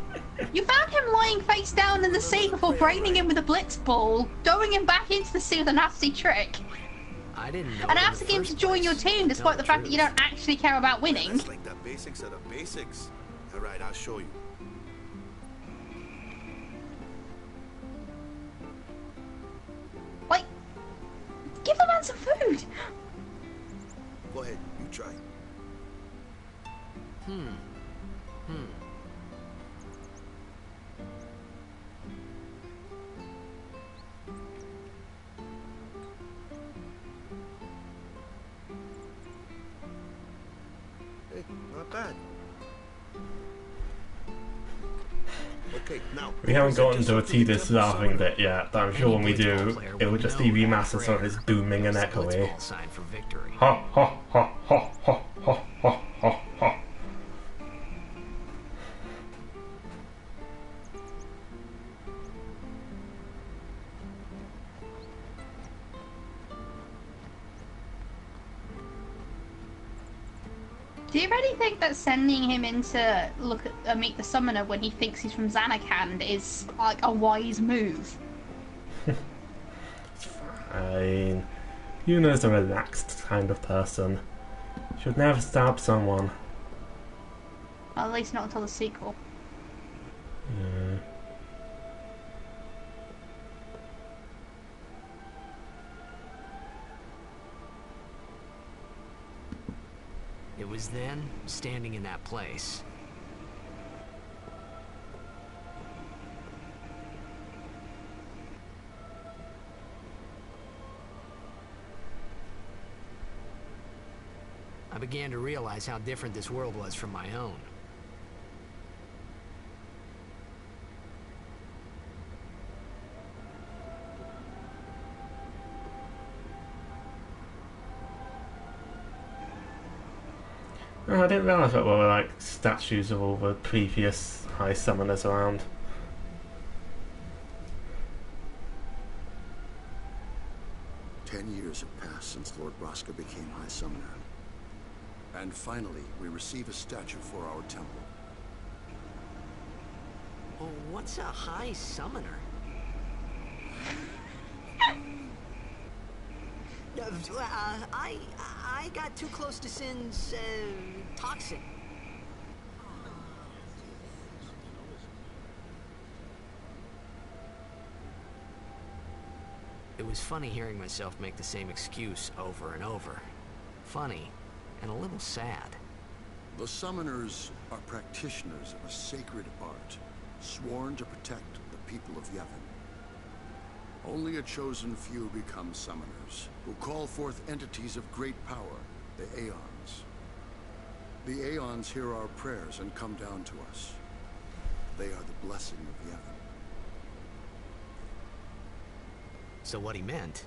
You found him lying face down in the sea before braining him with a blitz ball, throwing him back into the sea with a nasty trick, I didn't know. and in the asking him to first join your place. team despite the fact that you don't actually care about winning. That's like the basics of the basics. All right, I'll show you. try. Hey, not bad. Okay, now We haven't gotten to a tedious laughing bit yet, but I'm sure when we do, it will just be remastered so it's booming and echoey. Sign for victory. Ha ha ha ha ha ha ha ha ha. Do you really think that sending him in to look at meet the summoner when he thinks he's from Xanakand is like a wise move? Fine. Yuna's a relaxed kind of person. Should never stab someone. Well, at least not until the sequel. Yeah. It was then, standing in that place. I began to realize how different this world was from my own. Oh, I didn't realise that there were like statues of all the previous high summoners around. Years have passed since Lord Braska became High Summoner. And finally, we receive a statue for our temple. Oh, what's a High Summoner? I got too close to Sin's toxin. It was funny hearing myself make the same excuse over and over. Funny, and a little sad. The Summoners are practitioners of a sacred art, sworn to protect the people of Yevon. Only a chosen few become Summoners, who call forth entities of great power, the Aeons. The Aeons hear our prayers and come down to us. They are the blessing of Yevon. So what he meant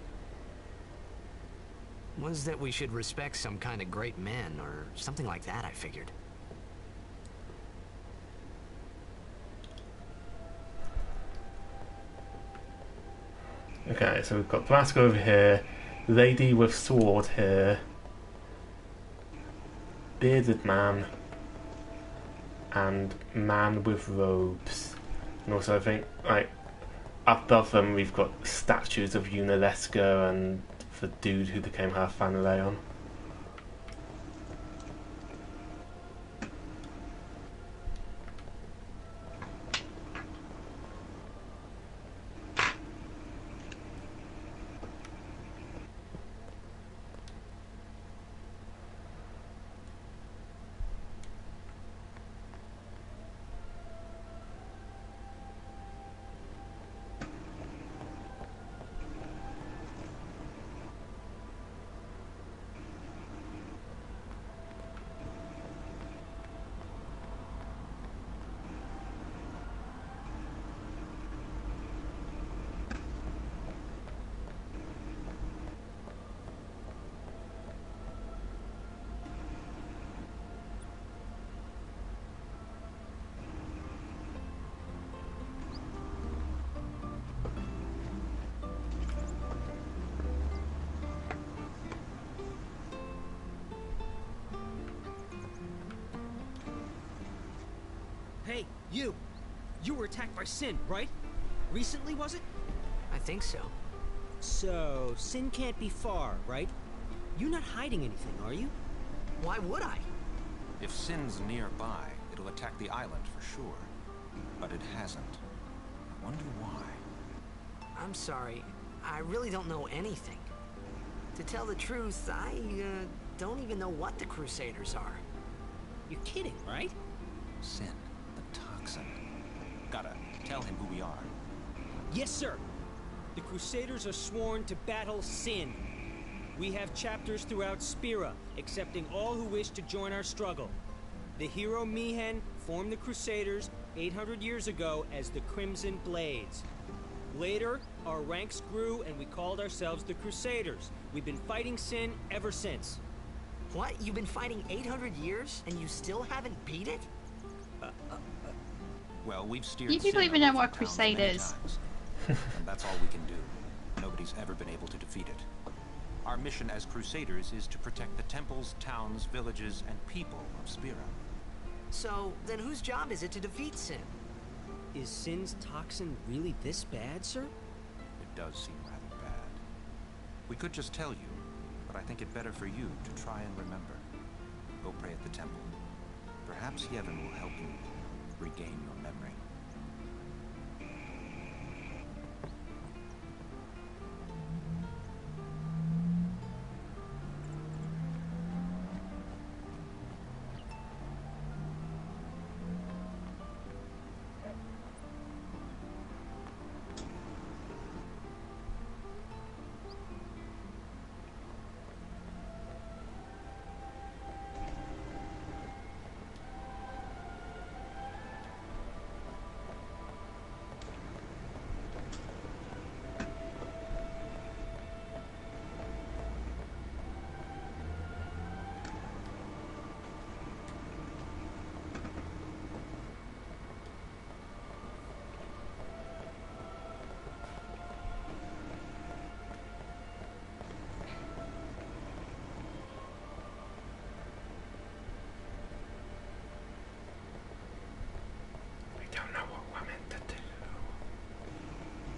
was that we should respect some kind of great men, or something like that, I figured. Okay, so we've got Braska over here, lady with sword here, bearded man, and man with robes. And also I think, like, above them we've got statues of Yunalesca and the dude who became her Fanaleon. Hey, you! You were attacked by Sin, right? Recently, was it? I think so. So, Sin can't be far, right? You're not hiding anything, are you? Why would I? If Sin's nearby, it'll attack the island for sure. But it hasn't. I wonder why. I'm sorry. I really don't know anything. To tell the truth, I don't even know what the Crusaders are. You're kidding, right? Sin, the toxin. Gotta tell him who we are. Yes, sir. The Crusaders are sworn to battle sin. We have chapters throughout Spira, accepting all who wish to join our struggle. The hero Mihen formed the Crusaders 800 years ago as the Crimson Blades. Later, our ranks grew and we called ourselves the Crusaders. We've been fighting sin ever since. What? You've been fighting 800 years and you still haven't beat it? Well, we've steered You people Sin even know away what from towns Crusade many is. times. And that's all we can do. Nobody's ever been able to defeat it. Our mission as Crusaders is to protect the temples, towns, villages, and people of Spira. So, then whose job is it to defeat sin? Is Sin's toxin really this bad, sir? It does seem rather bad. We could just tell you, but I think it better for you to try and remember. Go pray at the temple. Perhaps Yevon will help you regain your memory.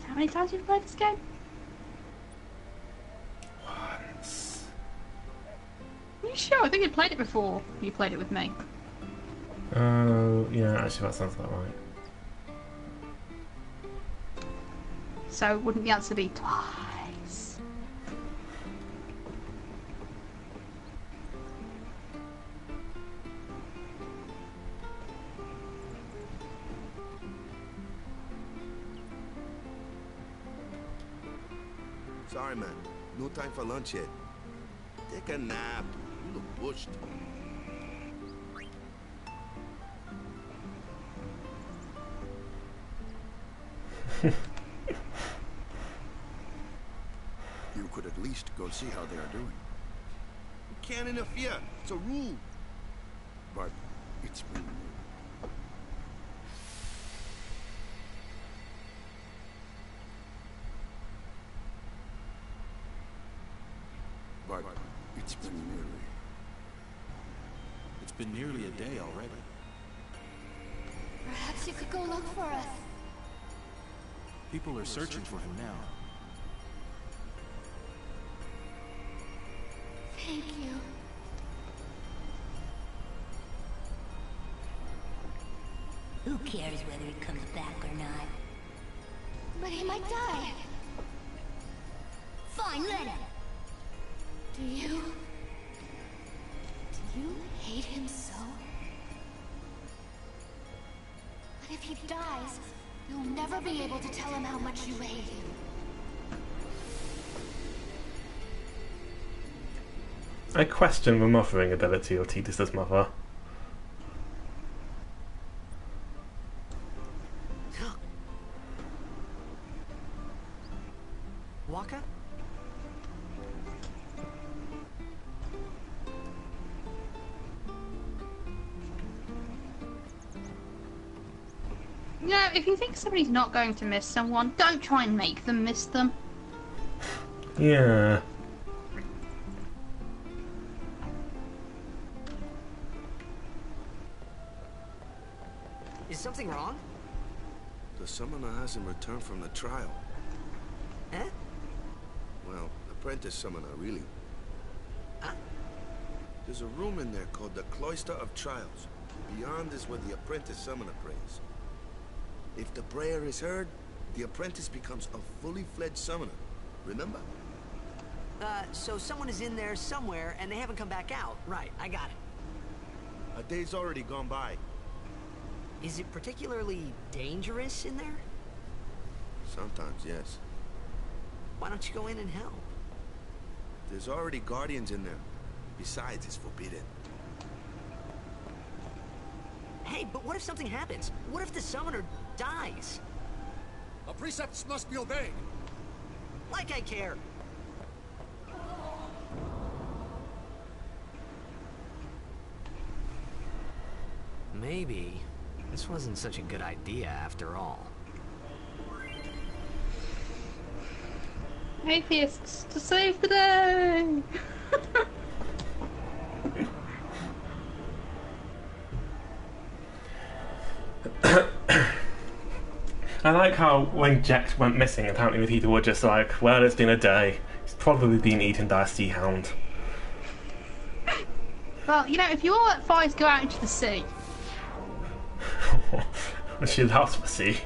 How many times have you played this game? Once. Are you sure? I think you played it before. You played it with me. Oh, yeah, actually that sounds about right. So wouldn't the answer be twice? Sorry, man. No time for lunch yet. Take a nap. You look bushed. You could at least go see how they are doing. You can't interfere. It's a rule. But it's been... But it's been nearly... It's been nearly a day already. Perhaps you could go look for us. People are searching for him now. Thank you. Who cares whether he comes back or not? But he might die. Fine, let him. Do you hate him so? But if he dies, you'll never be able to tell him how much you hate him. I question the mothering ability of Tidus's mother. Waka? You know, if you think somebody's not going to miss someone, don't try and make them miss them. Yeah. Is something wrong? The summoner hasn't returned from the trial. Eh? Well, apprentice summoner, really. Huh? There's a room in there called the Cloister of Trials. Beyond is where the apprentice summoner prays. If the prayer is heard, the apprentice becomes a fully fledged summoner. Remember? So someone is in there somewhere and they haven't come back out. Right, I got it. A day's already gone by. Is it particularly dangerous in there? Sometimes, yes. Why don't you go in and help? There's already guardians in there. Besides, it's forbidden. Hey, but what if something happens? What if the summoner dies? Our precepts must be obeyed. Like I care. Maybe this wasn't such a good idea after all. Atheists to save the day! I like how when Jack went missing, apparently the people were just like, well, it's been a day. He's probably been eaten by a sea hound. Well, you know, if you all let fires go out into the sea... She loves the sea.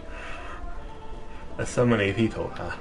There's so many people there.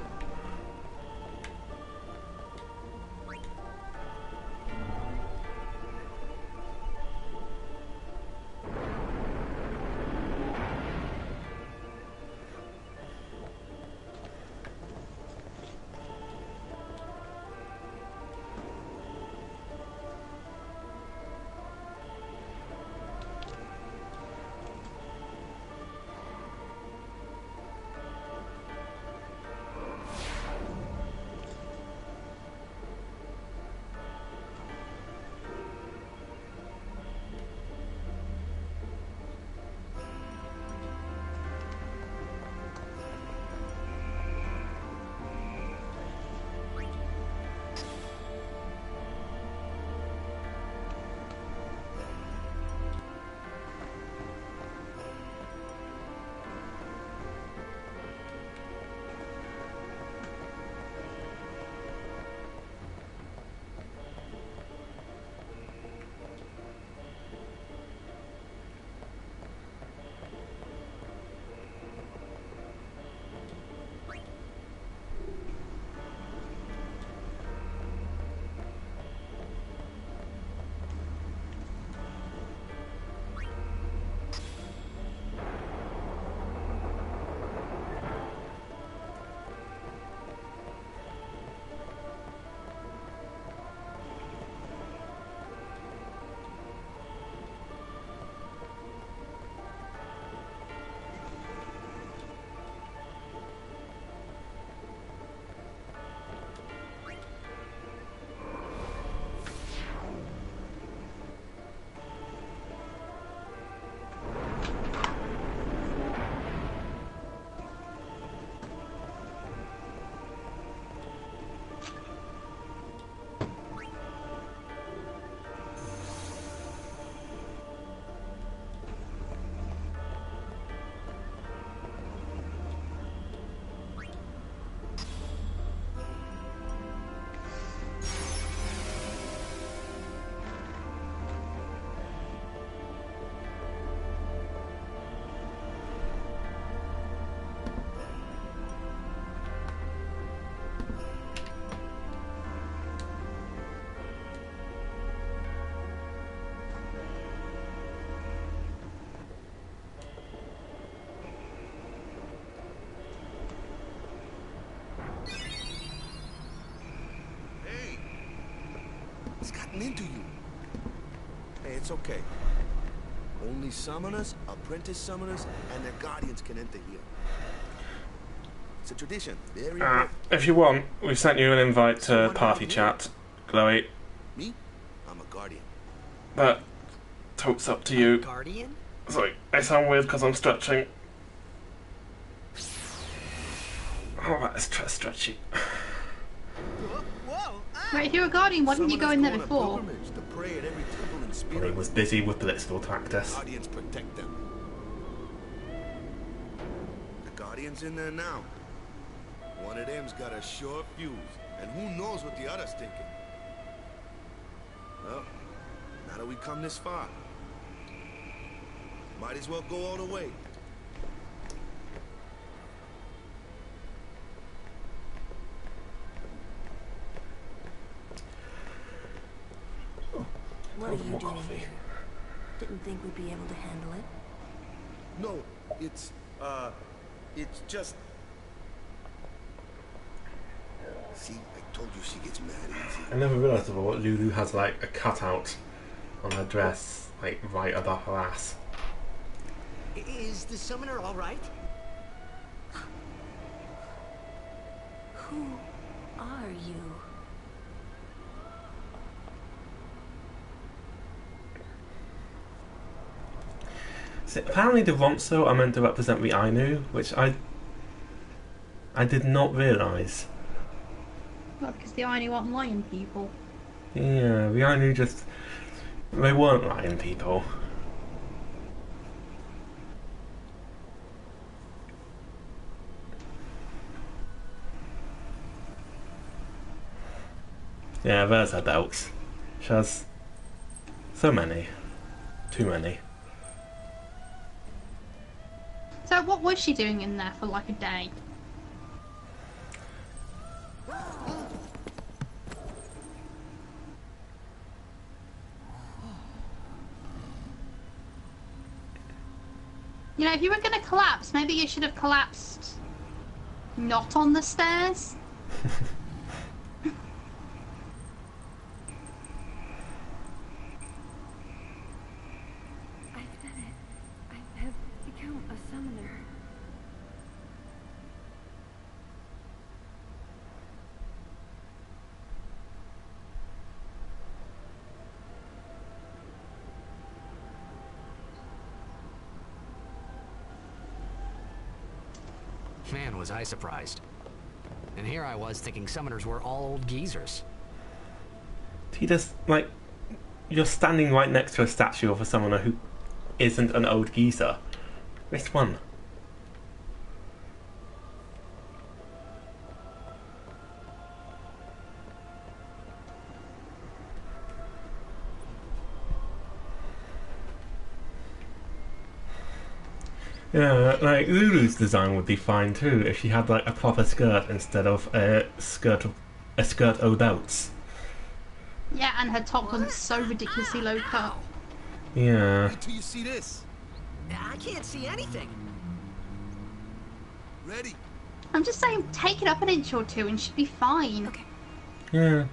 What's gotten into you? Hey, it's okay. Only summoners, apprentice summoners, and their guardians can enter here. It's a tradition. Very important. If you want, we've sent you an invite to party chat, Chloe. Me? I'm a guardian. But talk's up to you. Guardian? Sorry, I sound weird because I'm stretching. Oh, that is stretchy. Wait, if you're a guardian, why didn't you go in there before? Well, he was busy with political practice. Guardians protect them. The guardian's in there now. One of them's got a short fuse, and who knows what the other's thinking. Well, now that we come this far, might as well go all the way. What Have are you more doing coffee. here? Didn't think we'd be able to handle it. No, it's just... See, I told you she gets mad easy. I never realised before Lulu has like a cutout on her dress, like right above her ass. Is the summoner all right? Who are you? So apparently the Ronso are meant to represent the Ainu, which I did not realise. Well, because the Ainu aren't lion people. Yeah, the Ainu just... they weren't lion people. Yeah, there's her belts. She has so many. Too many. So what was she doing in there for like a day? You know, if you were going to collapse, maybe you should have collapsed not on the stairs. I've done it. I have become a summoner. Man, was I surprised. And here I was thinking summoners were all old geezers. He just, like, you're standing right next to a statue of a summoner who isn't an old geezer. Which one? Yeah, like Lulu's design would be fine too if she had like a proper skirt instead of a skirt o' belts. Yeah, and her top was so ridiculously low cut. Yeah. Wait till you see this. I can't see anything. Ready? I'm just saying, take it up an inch or two and she'd be fine. Okay. Yeah.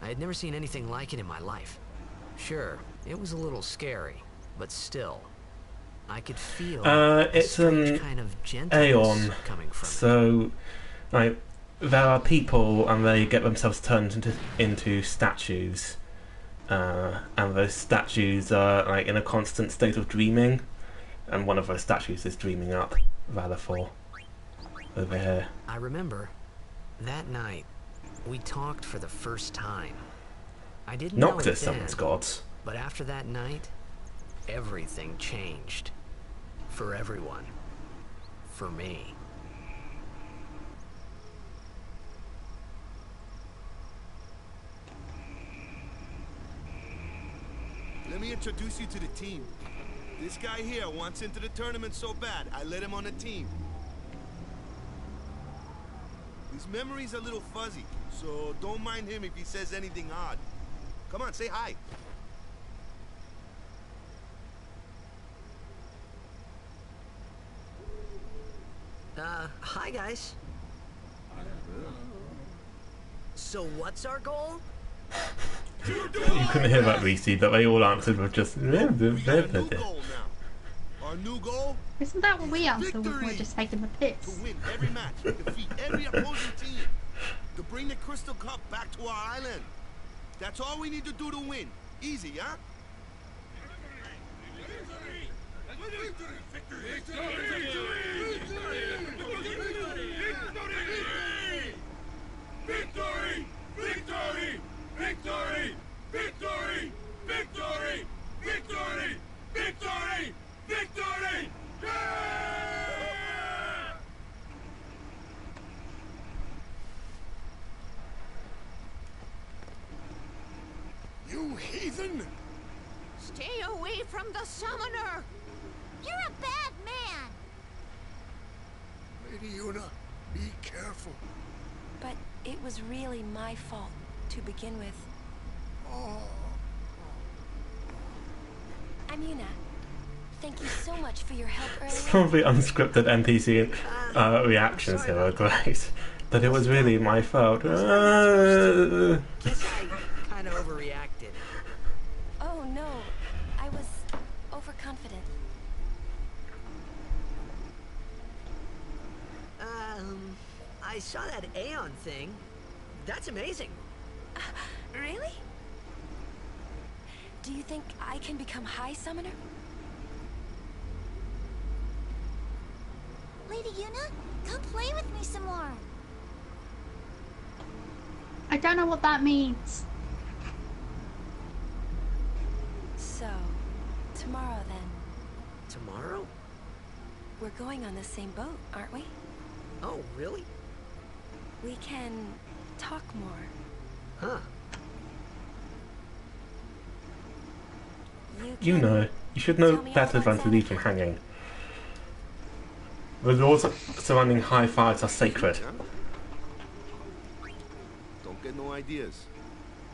I had never seen anything like it in my life. Sure, it was a little scary, but still, I could feel It's a an strange kind of gentleness Aeon, coming from it. so like there are people and they get themselves turned into statues, and those statues are like in a constant state of dreaming, and one of those statues is dreaming up Valor over here. I remember that night we talked for the first time. I didn't know it Noctis then, summons gods. but after that night, everything changed. For everyone. For me. Let me introduce you to the team. This guy here wants into the tournament so bad, I let him on the team. His memory's a little fuzzy, so don't mind him if he says anything odd. Come on, say hi. Hi guys. So what's our goal? You couldn't hear that, Reese, but they all answered with just. We got a new goal now. Our new goal? Isn't that what we answered when we were just taking the piss? To win every match, defeat every opposing team, to bring the Crystal Cup back to our island. That's all we need to do to win. Easy, huh? Victory! Victory! Victory! Victory! Victory! Victory! Victory! Victory! Yeah! You heathen! Stay away from the summoner! You're a bad man! Lady Una, be careful. But it was really my fault to begin with. Oh. I'm Yuna. Thank you so much for your help earlier. Some of the unscripted NPC reactions here are great. That it was really my fault. Guess I kind of overreacted. Oh no, I was overconfident. I saw that Aeon thing. That's amazing. Really? Do you think I can become High Summoner? Lady Yuna, come play with me some more. I don't know what that means. So, tomorrow then. Tomorrow? We're going on the same boat, aren't we? Oh, really? We can talk more. Huh. You know, you should know better than to leave them hanging. The laws surrounding high fives are sacred. Don't get no ideas.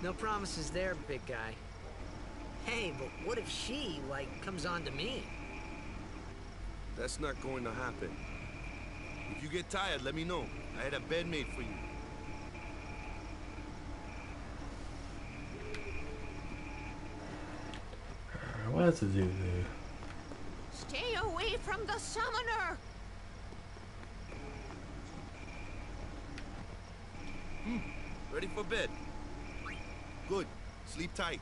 No promises there, big guy. Hey, but what if she, like, comes on to me? That's not going to happen. If you get tired, let me know. I had a bed made for you. Where's the Zulu? Stay away from the summoner! Ready for bed? Good. Sleep tight.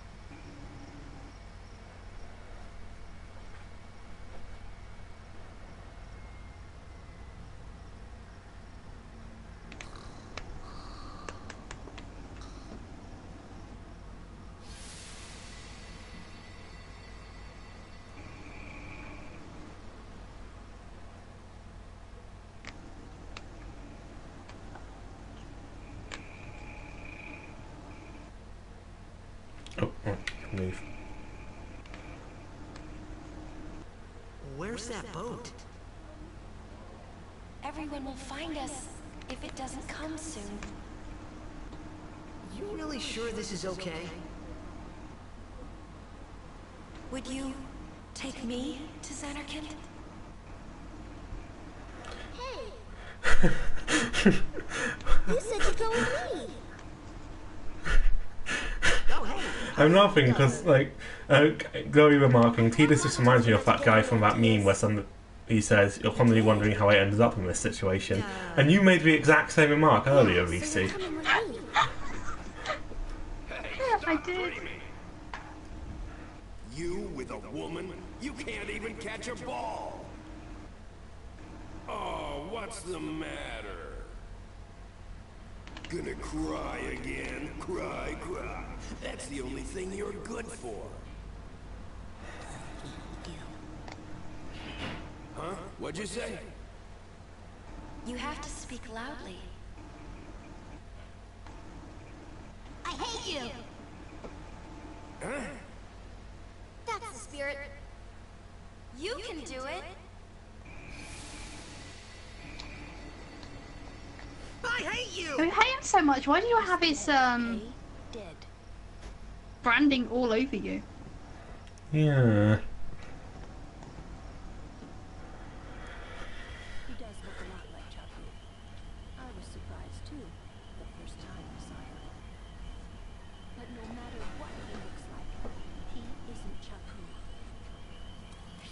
Oh, move. Where's that boat? Everyone will find us if it doesn't come soon. You really sure this is okay? Would you take me to Xanarkand? Hey! You said you'd go with me! I'm laughing because, like, Chloe remarking, Tidus just reminds me of that guy from that meme where he says, you're probably wondering how I ended up in this situation. And you made the exact same remark earlier, Reese. Yeah, I did. You with a woman? You can't even catch a ball! Oh, what's the matter? Gonna cry again? Cry, cry. That's the only thing you're good for. Huh? What'd you say? You have to speak loudly. I hate you! Huh? That's the spirit. You can do it. I hate you! I hate him so much. Why do you have his Dead. branding all over you. Yeah. He does look a lot like Chapu. I was surprised too, the first time I saw him. But no matter what he looks like, he isn't Chapu.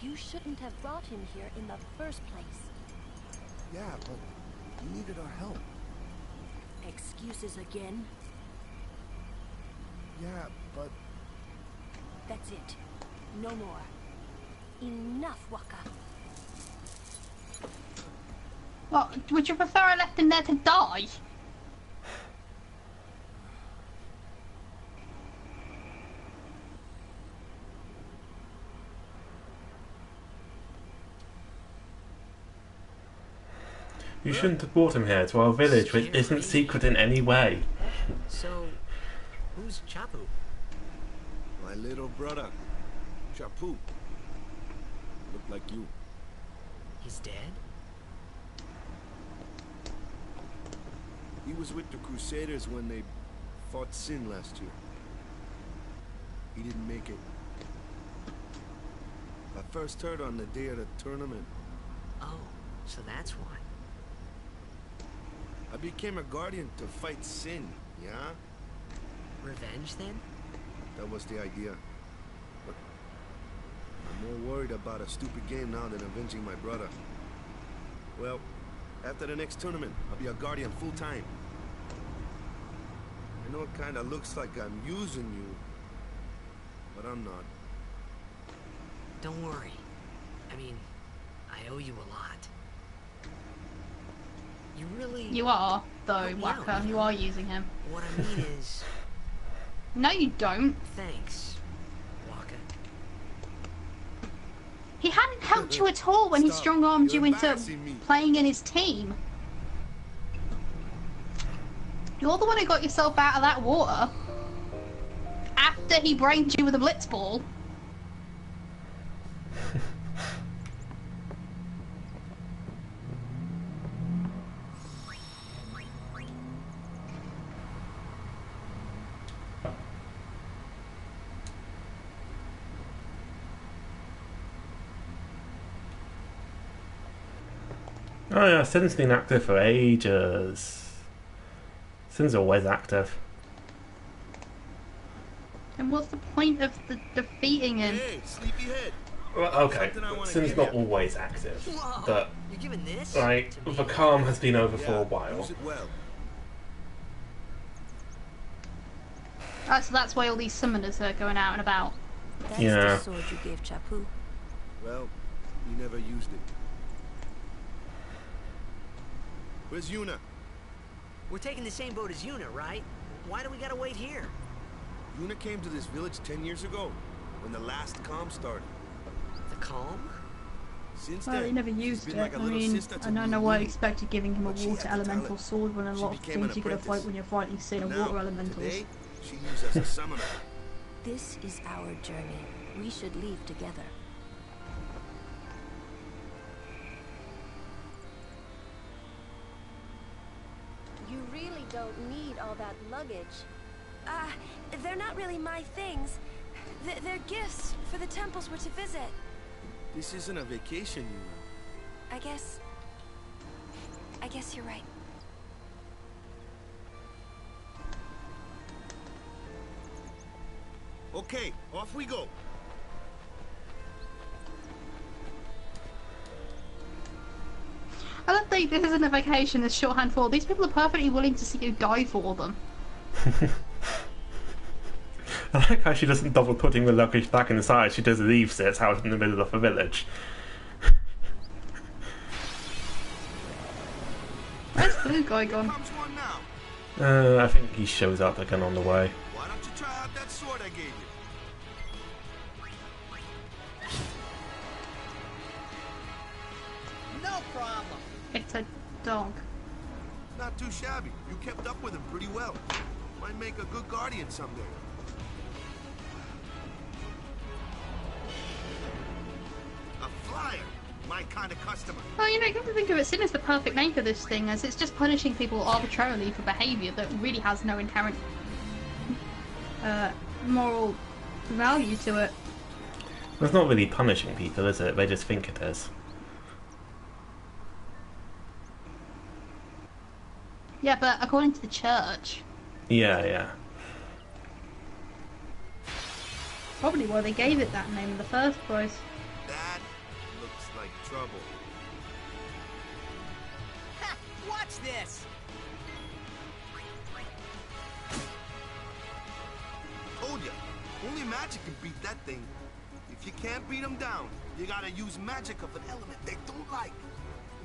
You shouldn't have brought him here in the first place. Yeah, but he needed our help. Excuses again? Yeah, but... That's it. No more. Enough, Waka. What, would you prefer I left him there to die? You shouldn't have brought him here to our village, which isn't secret in any way. So, who's Chapu? My little brother, Chapu. Looked like you. He's dead? He was with the Crusaders when they fought Sin last year. He didn't make it. I first heard on the day of the tournament. Oh, so that's why. I became a guardian to fight Sin, yeah? Revenge, then? That was the idea. But I'm more worried about a stupid game now than avenging my brother. Well, after the next tournament, I'll be a guardian full-time. I know it kinda looks like I'm using you, but I'm not. Don't worry. I mean, I owe you a lot. You really... You are, though, Waka. You are using him. What I mean is... No, you don't. Thanks, Waka. He hadn't helped you at all when he strong-armed you into playing in his team. You're the one who got yourself out of that water. After he brained you with a blitz ball. Oh yeah, Sin's been active for ages. Sin's always active. And what's the point of defeating him? Hey, sleepyhead. Well, okay, Sin's not always active, but You're giving this like the calm has been over for a while. Use it well. Oh, so that's why all these summoners are going out and about. That's Yeah. the sword you gave Chapu. Well, he never used it. Where's Yuna? We're taking the same boat as Yuna, right? Why do we gotta wait here? Yuna came to this village 10 years ago, when the last calm started. The calm? Since Well, then, he never she's used been it. like a I little mean, sister to I don't me know and why I you. expected giving him a But she water had the elemental talent. sword when a She lot of became an things you're going to fight apprentice. when you're fighting Sin are Now, water elementals. today, she used as a summoner. This is our journey. We should leave together. You really don't need all that luggage. They're not really my things. They're gifts for the temples we're to visit. This isn't a vacation, Yuna. I guess you're right. Okay, off we go. I don't think this isn't a vacation, it's shorthand for these people are perfectly willing to see you die for them. I like how she doesn't bother putting the luggage back inside, she just leaves it out in the middle of a village. Where's the blue guy gone? Comes one now. I think he shows up again on the way. Why don't you try out that sword I gave you? No problem. It's a dog. Not too shabby. You kept up with him pretty well. Might make a good guardian someday. A flyer. My kind of customer. Well, you know, come to think of it, Sin is the perfect name for this thing, as it's just punishing people arbitrarily for behaviour that really has no inherent moral value to it. It's not really punishing people, is it? They just think it is. Yeah, but according to the church, Yeah, yeah. probably why they gave it that name in the first place. That looks like trouble. Ha! Watch this! Told ya, only magic can beat that thing. If you can't beat them down, you gotta use magic of an element they don't like.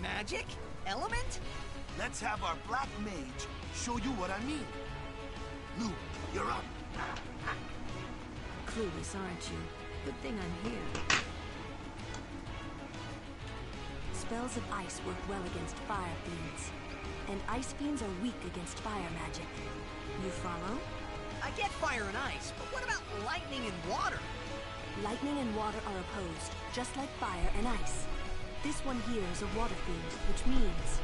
Magic? Element? Let's have our black mage show you what I mean. Lou, you're up. Clueless, aren't you? Good thing I'm here. Spells of ice work well against fire fiends. And ice fiends are weak against fire magic. You follow? I get fire and ice, but what about lightning and water? Lightning and water are opposed, just like fire and ice. This one here is a water fiend, which means...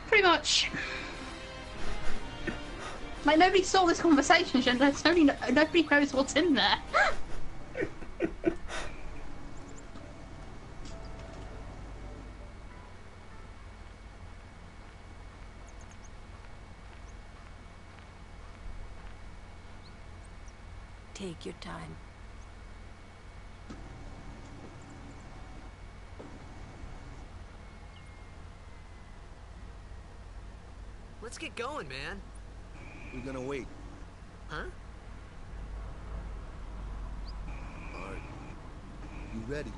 Pretty much. Like, nobody saw this conversation, and nobody knows what's in there. Take your time. Let's get going, man. We're gonna wait. Huh? Alright. You ready?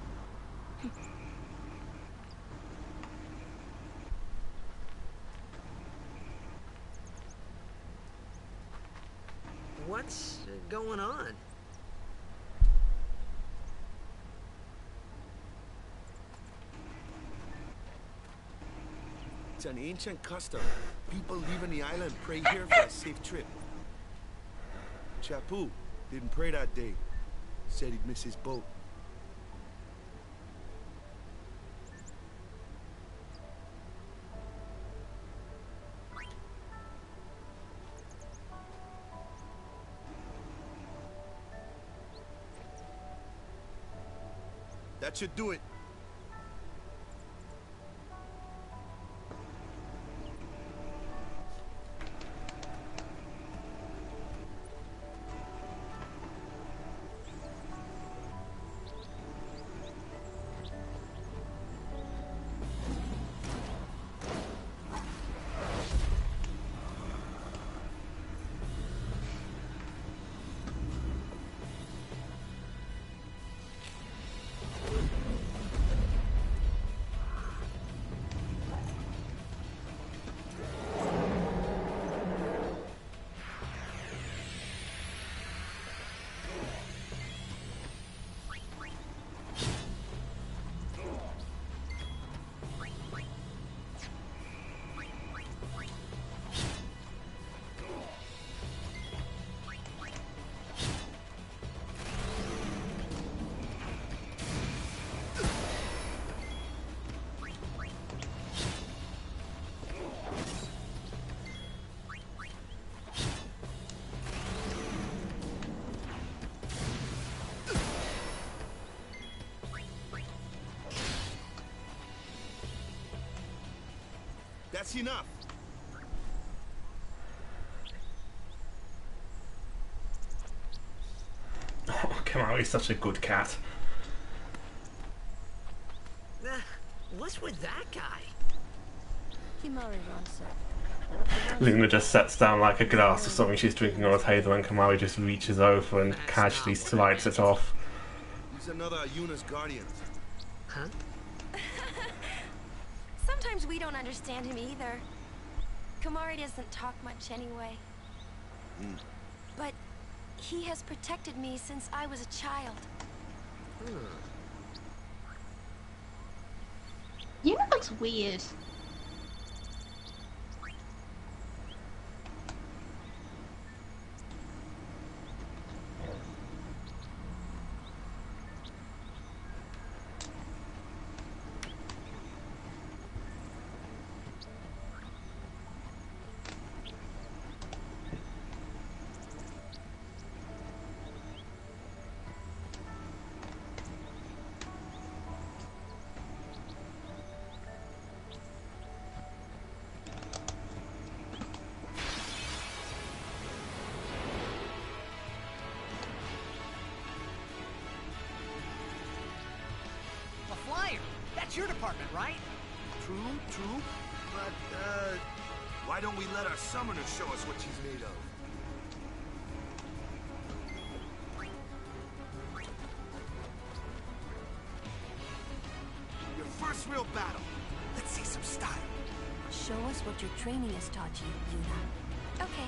What's going on? It's an ancient custom. People leaving the island pray here for a safe trip. Chapu didn't pray that day. Said he'd miss his boat. That should do it. That's enough. Oh, come on, he's such a good cat. What's with that guy? Kimari Ronso. Luna just sets down like a glass of something she's drinking on a table, and Kamari just reaches over and casually slides it off. He's another Yuna's guardian. Huh? Sometimes we don't understand him either. Kamari doesn't talk much anyway. But he has protected me since I was a child. Yuna looks weird. It's your department, right? True. But, why don't we let our summoner show us what she's made of? Your first real battle. Let's see some style. Show us what your training has taught you, Yuna. Okay.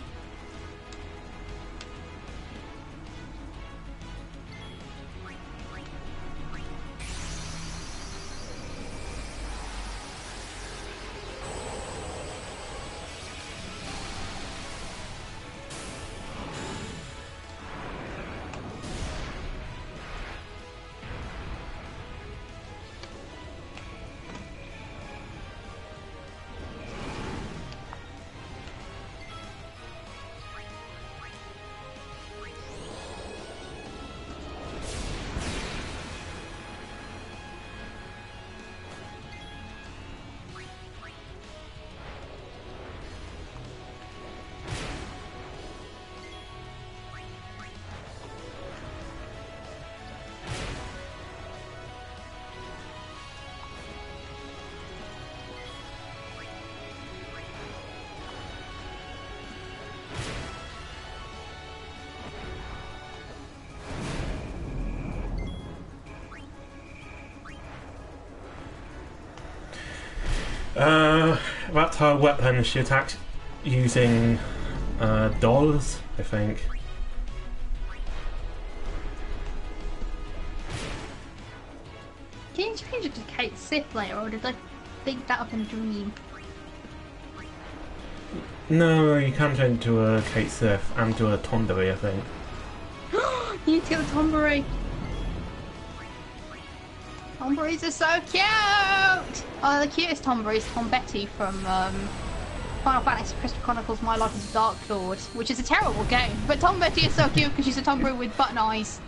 That's her weapon. She attacks using dolls, I think. Can you change it to Kate Sith later, or did I think that up in a dream? No, you can turn into a Kate Sith and to a Tondery, I think. You need to get the Tomberry. Tomberries are so cute! Oh, the cutest Tomberry is Tom Betty from Final Fantasy Crystal Chronicles My Life as a Dark Lord, which is a terrible game, but Tom Betty is so cute because she's a Tomberry with button eyes.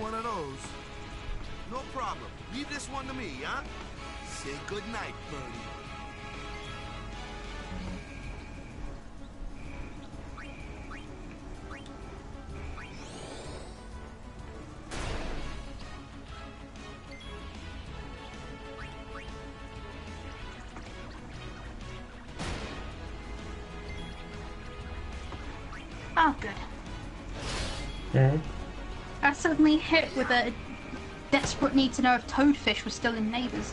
One of those. No problem. Leave this one to me, huh? Say good night, Birdie. Oh, good. Mm-hmm. I suddenly hit with a desperate need to know if Toadfish was still in Neighbours.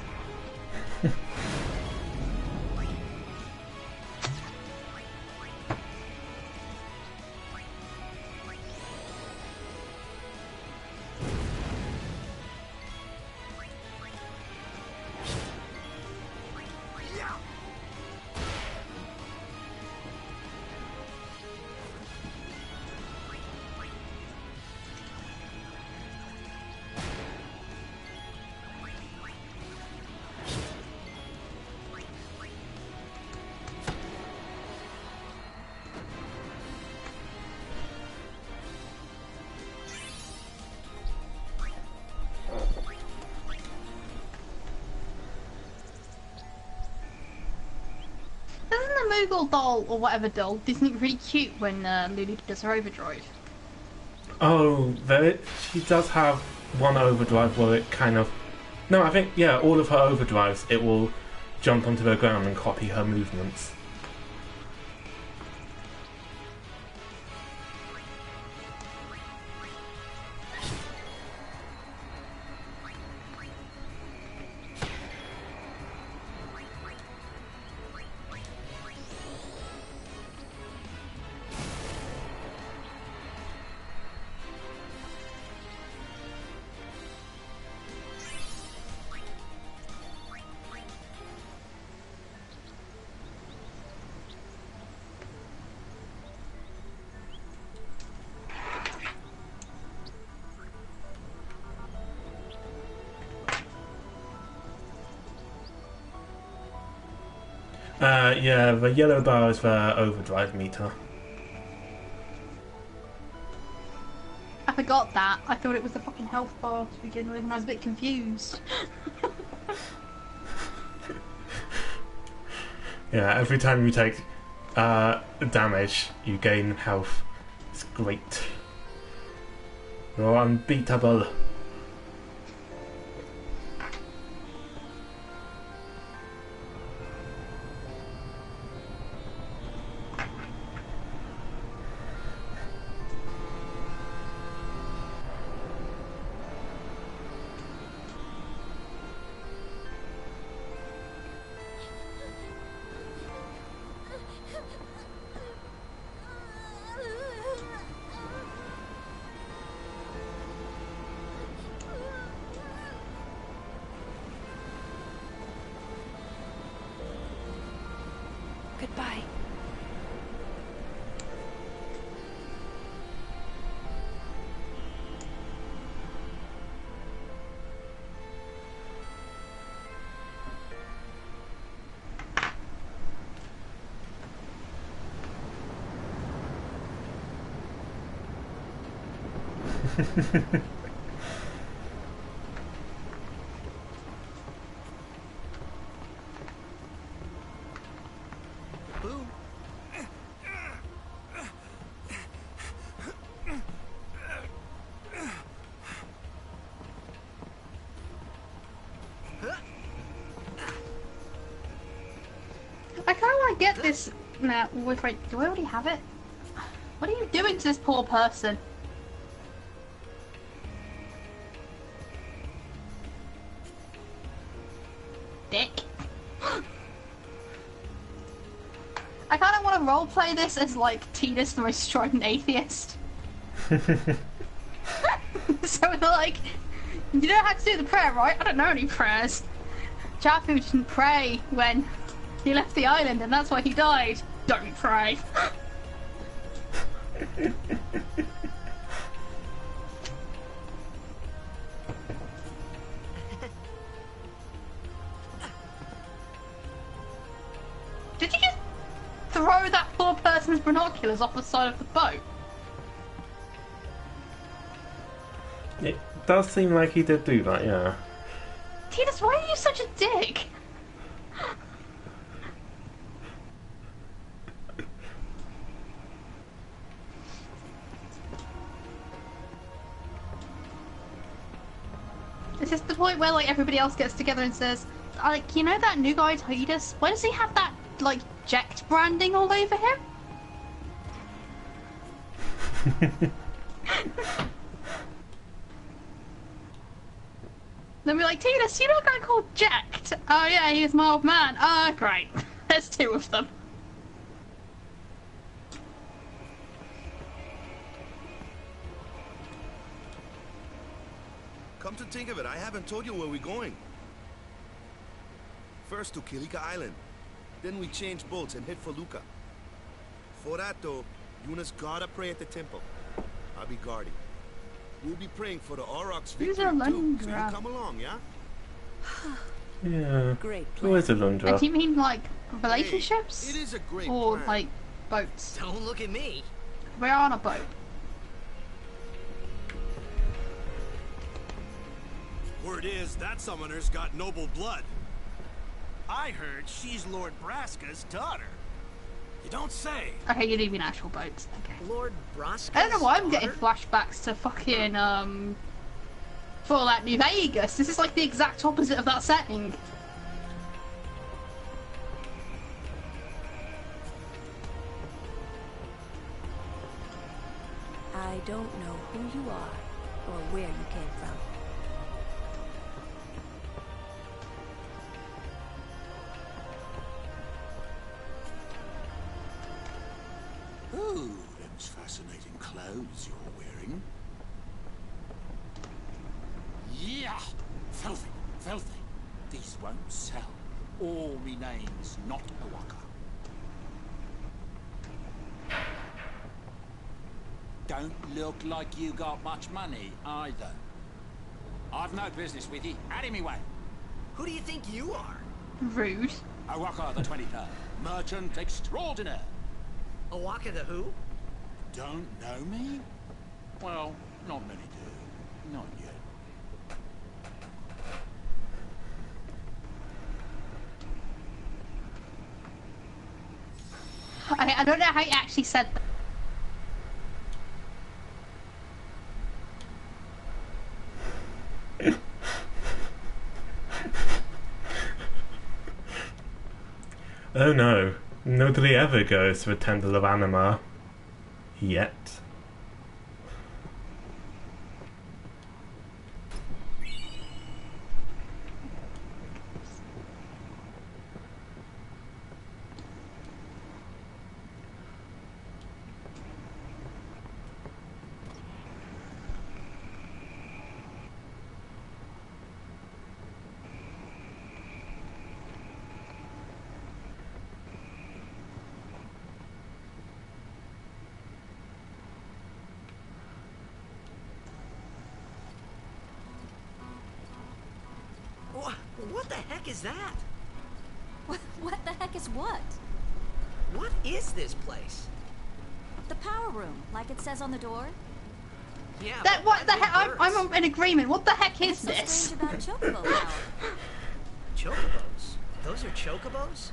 Isn't the Moogle doll, or whatever doll, isn't it really cute when Lulu does her overdrive? Oh, she does have one overdrive where it kind of... No, I think, yeah, all of her overdrives, it will jump onto the ground and copy her movements. Yeah, the yellow bar is the overdrive meter. I forgot that. I thought it was the fucking health bar to begin with, and I was a bit confused. Yeah, every time you take damage, you gain health. It's great. You're unbeatable. Goodbye. Boom. I kind of want to get this. Now, wait, do I already have it? What are you doing to this poor person? Dick. I kind of want to roleplay this as like Tina's the most strident atheist. So like, you know how to do the prayer, right? I don't know any prayers. Chapu didn't pray when he left the island, and that's why he died. Don't pray. Did you just throw that poor person's binoculars off the side of the boat? It does seem like he did do that, yeah. Titus, why are you such a dick? Is this the point where like everybody else gets together and says, like, you know that new guy Titus? Why does he have that like Ject branding all over him? Then we're like, Titus, you know a guy called Ject? Oh yeah, he's my old man. Ah, great. There's two of them. Come to think of it, I haven't told you where we're going. First to Kilika Island. Then we change boats and head for Luca. For that though, Yuna's gotta pray at the temple. I'll be guarding. We'll be praying for the Aurochs victory too, so you come along, yeah? Yeah. Great plan. Always a Lundra. And do you mean like relationships? Hey, it is a great or plan. like boats? Don't look at me. We're on a boat. Word is, that summoner's got noble blood. I heard she's Lord Braska's daughter. You don't say. Okay, you're leaving actual boats. Okay. Lord Braska's I don't know why I'm getting daughter? flashbacks to fucking Fallout New Vegas. This is like the exact opposite of that setting. I don't know who you are or where you came from. Oh, them's fascinating clothes you're wearing. Yeah! Filthy, filthy. These won't sell. All me name's not Hawaka. Don't look like you got much money, either. I've no business with you. Out of me way. Who do you think you are? Rude. Hawaka the 23rd. Merchant extraordinaire. Awaka the who? Don't know me? Well, not many do. Not yet. Okay, I don't know how you actually said that. Oh no, nobody ever goes to a temple of anima. Yet. What the heck is that? What the heck is what? What is this place? The power room, like it says on the door. Yeah. That what the heck? I'm in agreement. What the heck is What's so this? strange about chocobo power? Chocobos? Those are chocobos?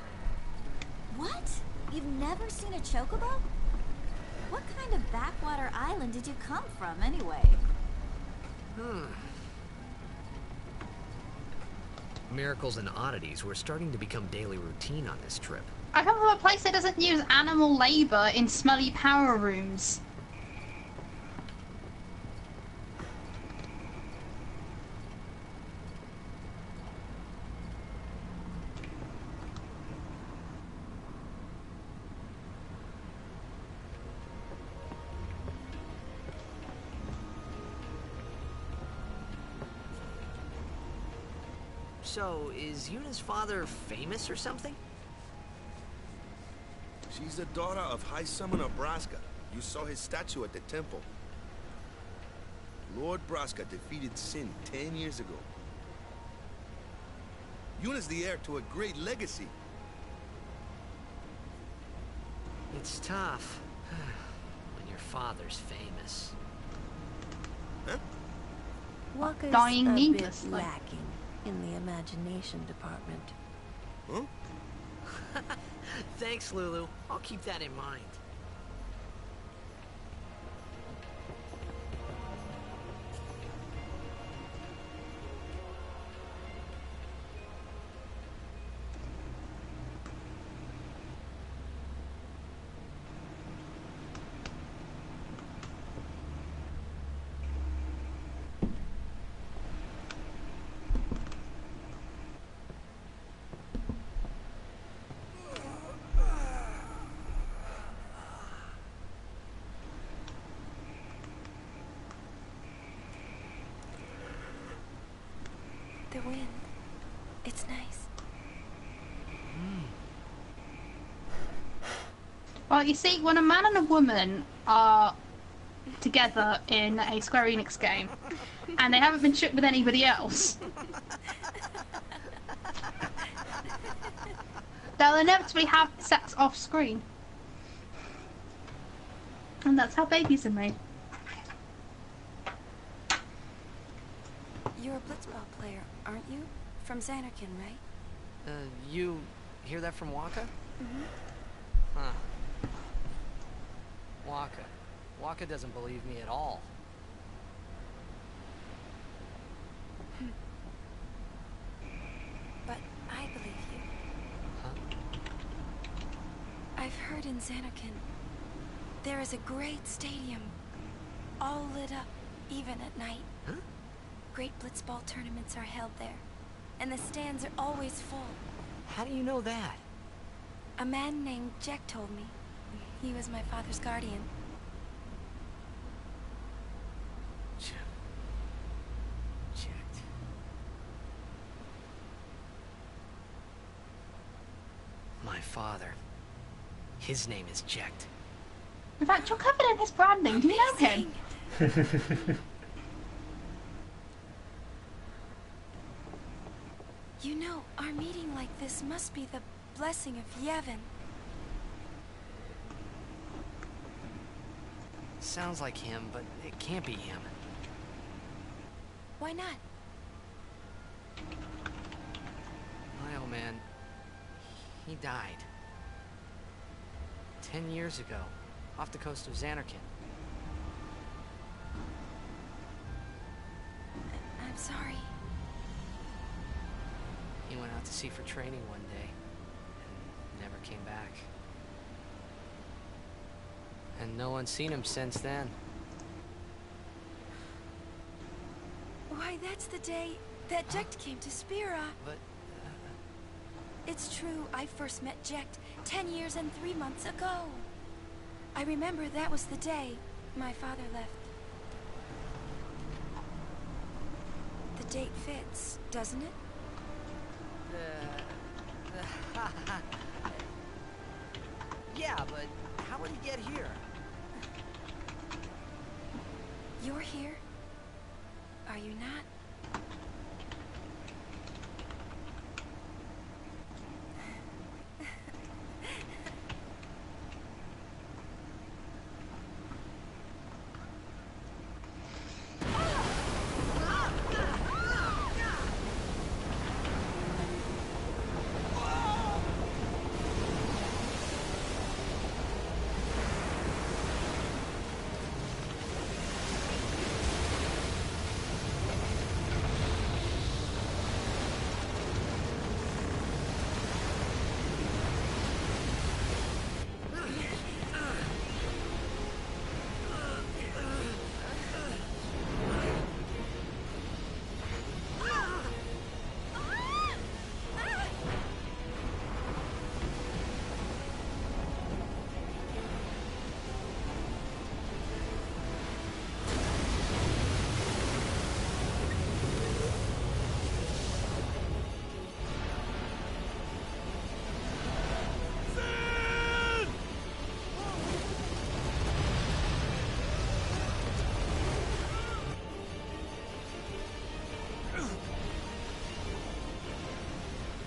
What? You've never seen a chocobo? What kind of backwater island did you come from, anyway? Miracles and oddities were starting to become daily routine on this trip. I come from a place that doesn't use animal labor in smelly power rooms. So, is Yuna's father famous or something? She's the daughter of High Summoner Braska. You saw his statue at the temple. Lord Braska defeated Sin 10 years ago. Yuna's the heir to a great legacy. It's tough when your father's famous. Huh? Waka's Dying a bit needlessly. lacking in the imagination department. Huh? Thanks, Lulu. I'll keep that in mind. The wind. It's nice. Well, you see, when a man and a woman are together in a Square Enix game, and they haven't been shipped with anybody else, they'll inevitably have sex off screen. And that's how babies are made. You're a blitzball player, aren't you? From Xanarkin, right? You hear that from Waka? Mm-hmm. Huh. Waka doesn't believe me at all. But I believe you. Huh? I've heard in Xanarkand, there is a great stadium, all lit up, even at night. Huh? Great blitzball tournaments are held there, and the stands are always full. How do you know that? A man named Jack told me. He was my father's guardian. Checked. My father. His name is Jecht. In fact, you're covered in his branding. Do you know him? You know, our meeting like this must be the blessing of Yevon. Sounds like him, but it can't be him. Why not? My old man, he died. 10 years ago, off the coast of Xanarkand. I'm sorry. He went out to sea for training one day, and never came back. And no one's seen him since then. Why, that's the day that Jecht came to Spira. But... It's true, I first met Jecht 10 years and 3 months ago. I remember that was the day my father left. The date fits, doesn't it? Yeah, but how would he get here? You're here? Are you not?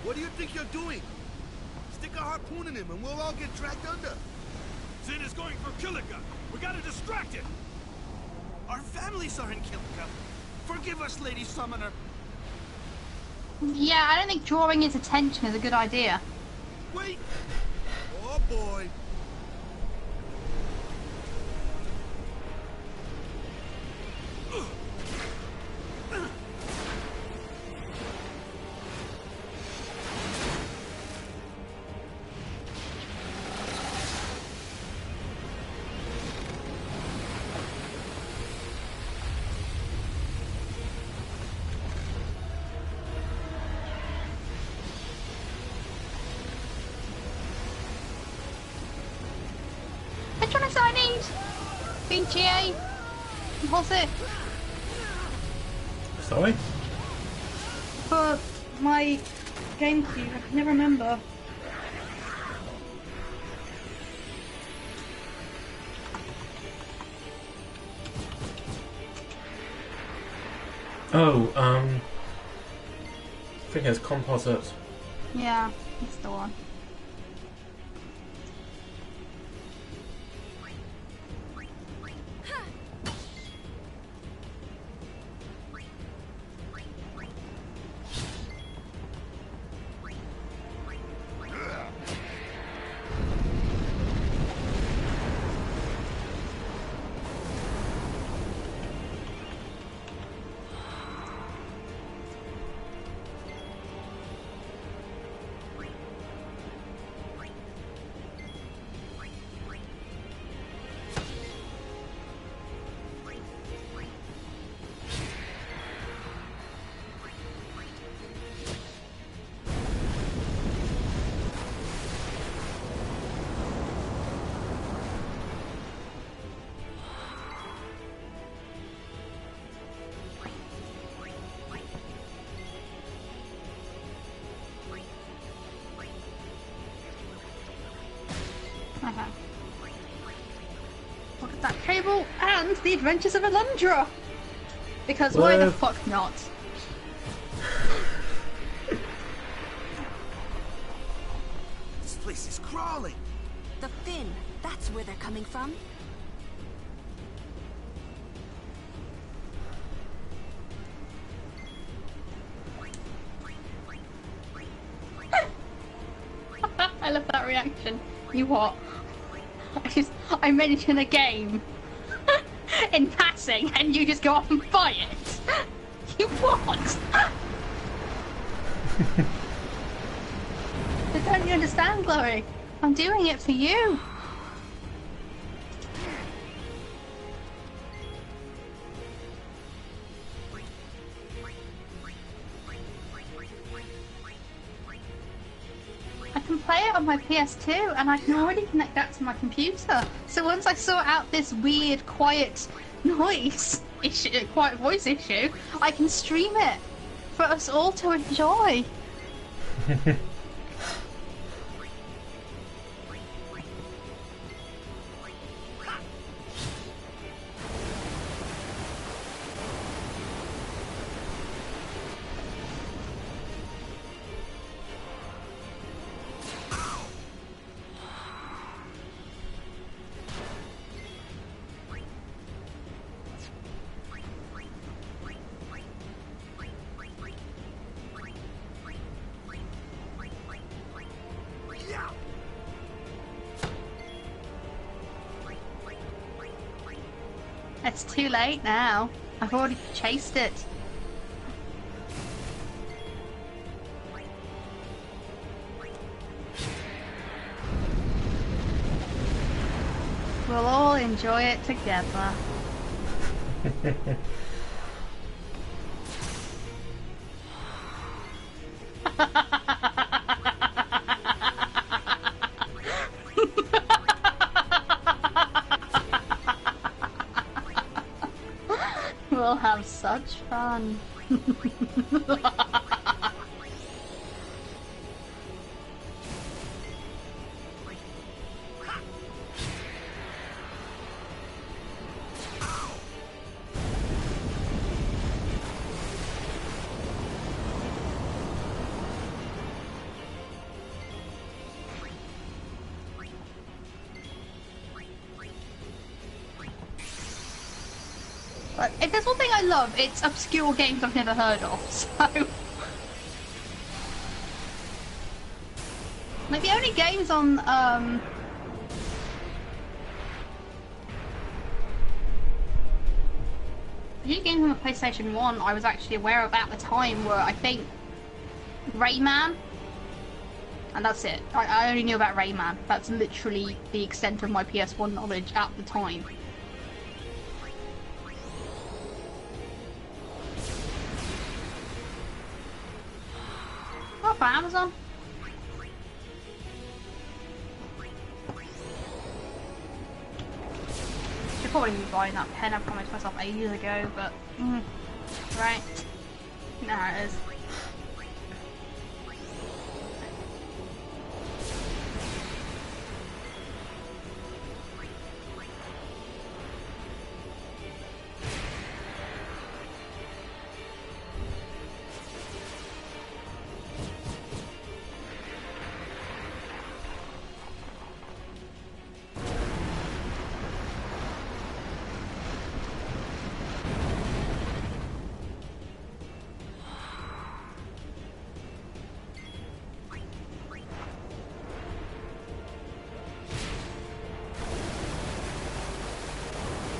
What do you think you're doing? Stick a harpoon in him and we'll all get dragged under. Zin is going for Kilika. We gotta distract it. Our families are in Kilika. Forgive us, Lady Summoner. Yeah, I don't think drawing his attention is a good idea. Wait! Oh boy! Patronus I need! BGA! What's it? Sorry? For my GameCube, I can never remember. Oh, I think it's composite. Yeah, it's the one. return to the adventures of Alundra. Because why the fuck not? This place is crawling. The fin, that's where they're coming from. I love that reaction. You what? I mention a game in passing and you just go off and buy it. You what? But don't you understand, Chloe? I'm doing it for you. I can play it on my PS2 and I can already connect that to my computer. So once I sort out this weird quiet noise issue, quiet voice issue, I can stream it for us all to enjoy. It's too late now. I've already chased it. We'll all enjoy it together. We'll have such fun. If there's one thing I love, it's obscure games I've never heard of, so... Like, the only games on, the only games on the PlayStation 1 I was actually aware of at the time were, I think, Rayman. And that's it. I only knew about Rayman. That's literally the extent of my PS1 knowledge at the time. For Amazon. Should probably be buying that pen. I promised myself ages ago, but right. Nah, it is.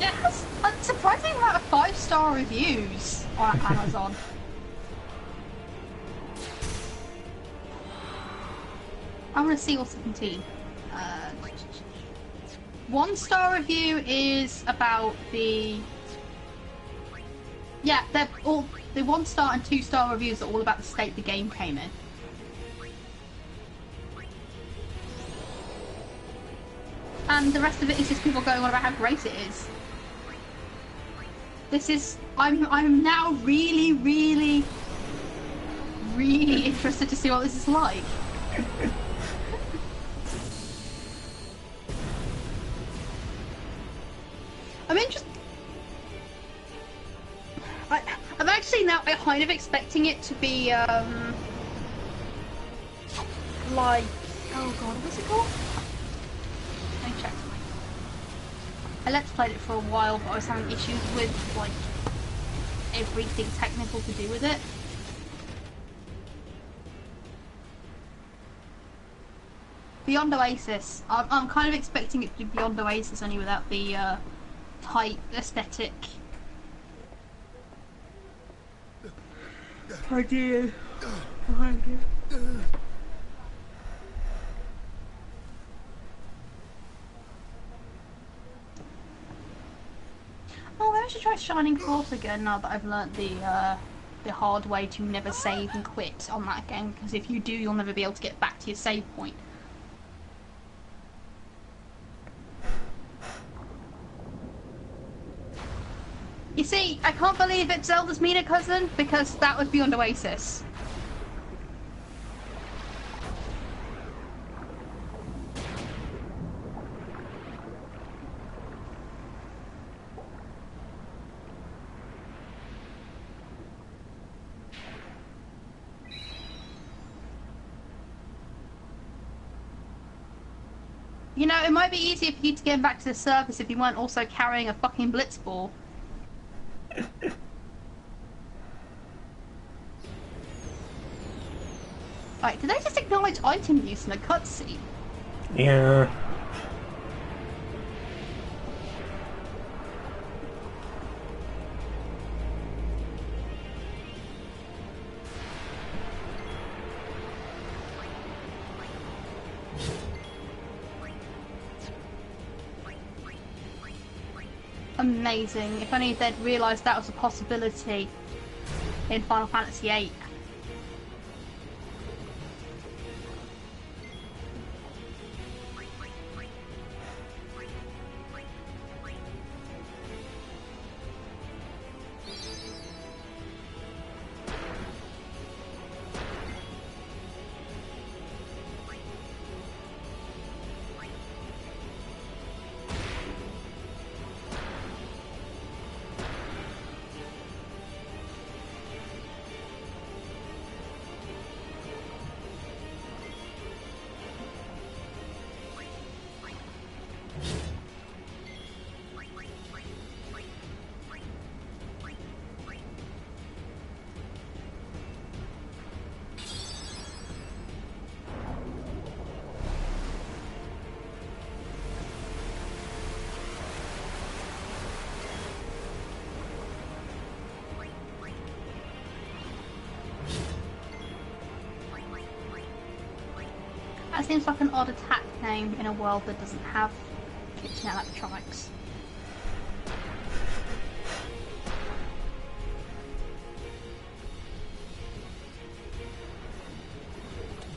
Yes, a surprising amount of 5-star reviews on Amazon. I'm gonna see what's 17. 1-star review is about the... Yeah, they're all... The 1-star and 2-star reviews are all about the state the game came in. And the rest of it is just people going on about how great it is. This is... I'm now really, really, really interested to see what this is like. out, I'm kind of expecting it to be, like, oh god, what's it called? Let me check. I Let's Played it for a while, but I was having issues with, like, everything technical to do with it. Beyond Oasis. I'm kind of expecting it to be Beyond Oasis, only without the, tight aesthetic. Oh dear. Oh dear. Oh, maybe I should try Shining Force again now that I've learnt the hard way to never save and quit on that game, because if you do, you'll never be able to get back to your save point. You see, I can't believe it's Zelda's Mina cousin, because that was Beyond Oasis. You know, it might be easier for you to get back to the surface if you weren't also carrying a fucking blitz ball. Right, did they just acknowledge item use in a cutscene? Yeah. Amazing. If only they'd realised that was a possibility in Final Fantasy VIII. That seems like an odd attack name in a world that doesn't have kitchen electronics.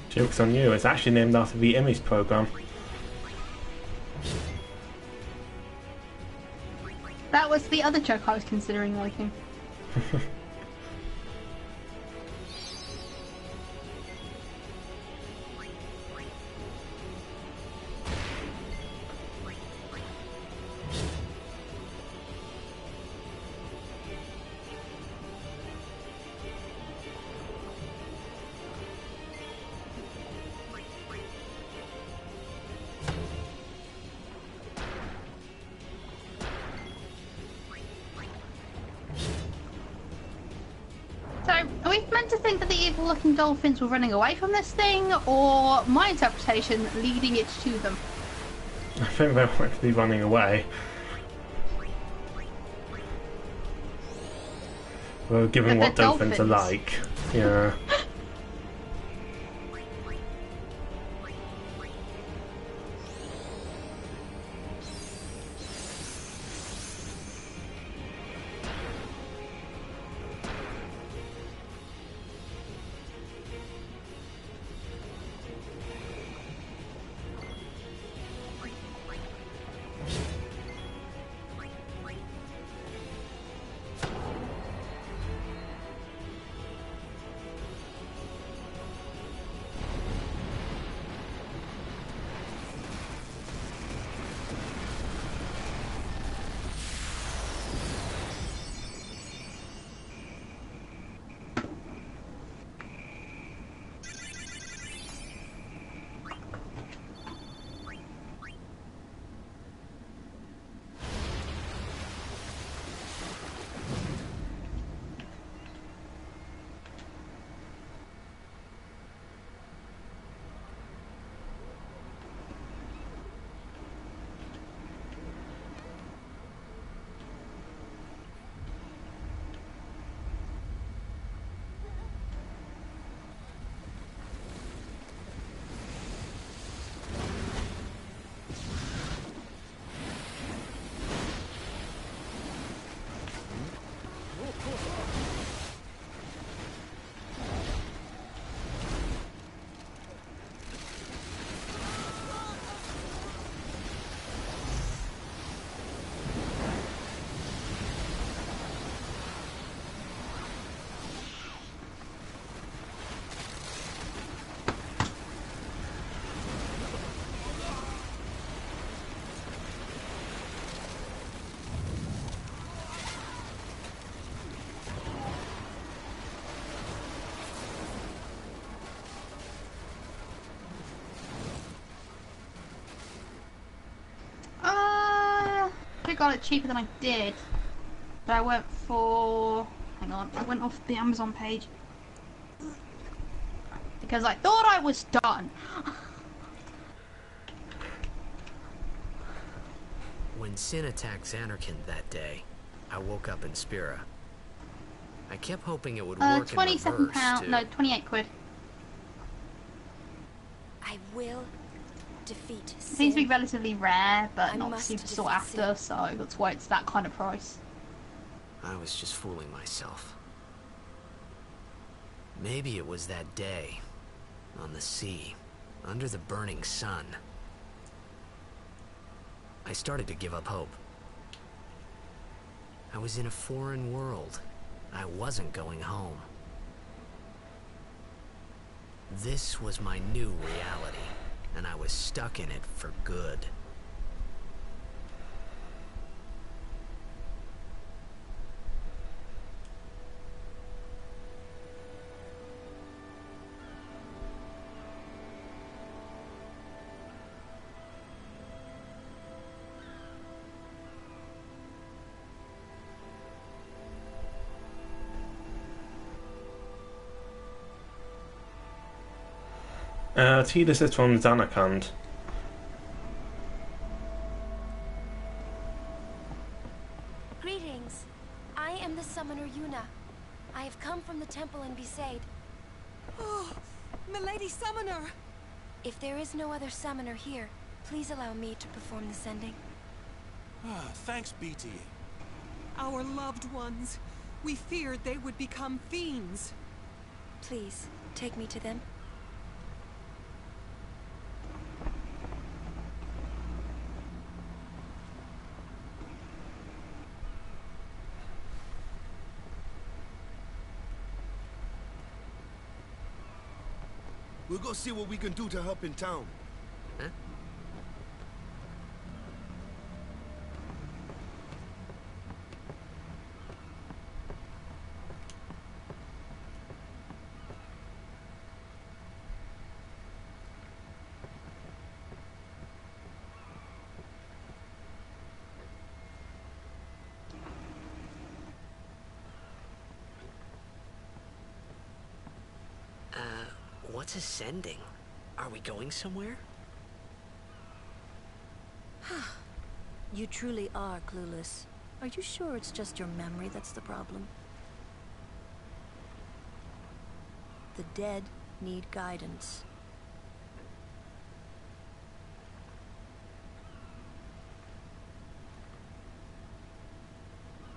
Joke's on you, it's actually named after the image program. That was the other joke I was considering making. So, are we meant to think that the evil-looking dolphins were running away from this thing, or my interpretation, leading it to them? I think they want to be running away. Well, given what dolphins are like, yeah. have got it cheaper than I did. But I went for... Hang on, I went off the Amazon page. Because I thought I was done. When Sin attacked Xanarkand that day, I woke up in Spira. I kept hoping it would work in reverse, £27, too. no, 28 quid. I will defeat It Sin. seems to be relatively rare, but I not must super sought defeat after, so that's why it's that kind of price. I was just fooling myself. Maybe it was that day, on the sea, under the burning sun. I started to give up hope. I was in a foreign world. I wasn't going home. This was my new reality, and I was stuck in it for good. This is from Xanarkand. Greetings. I am the summoner Yuna. I have come from the temple in Besaid. Oh, Milady Summoner! If there is no other summoner here, please allow me to perform the sending. Thanks, BT. Our loved ones. We feared they would become fiends. Please, take me to them. We'll go see what we can do to help in town. Huh? What's ascending? Are we going somewhere? You truly are clueless. Are you sure it's just your memory that's the problem? The dead need guidance.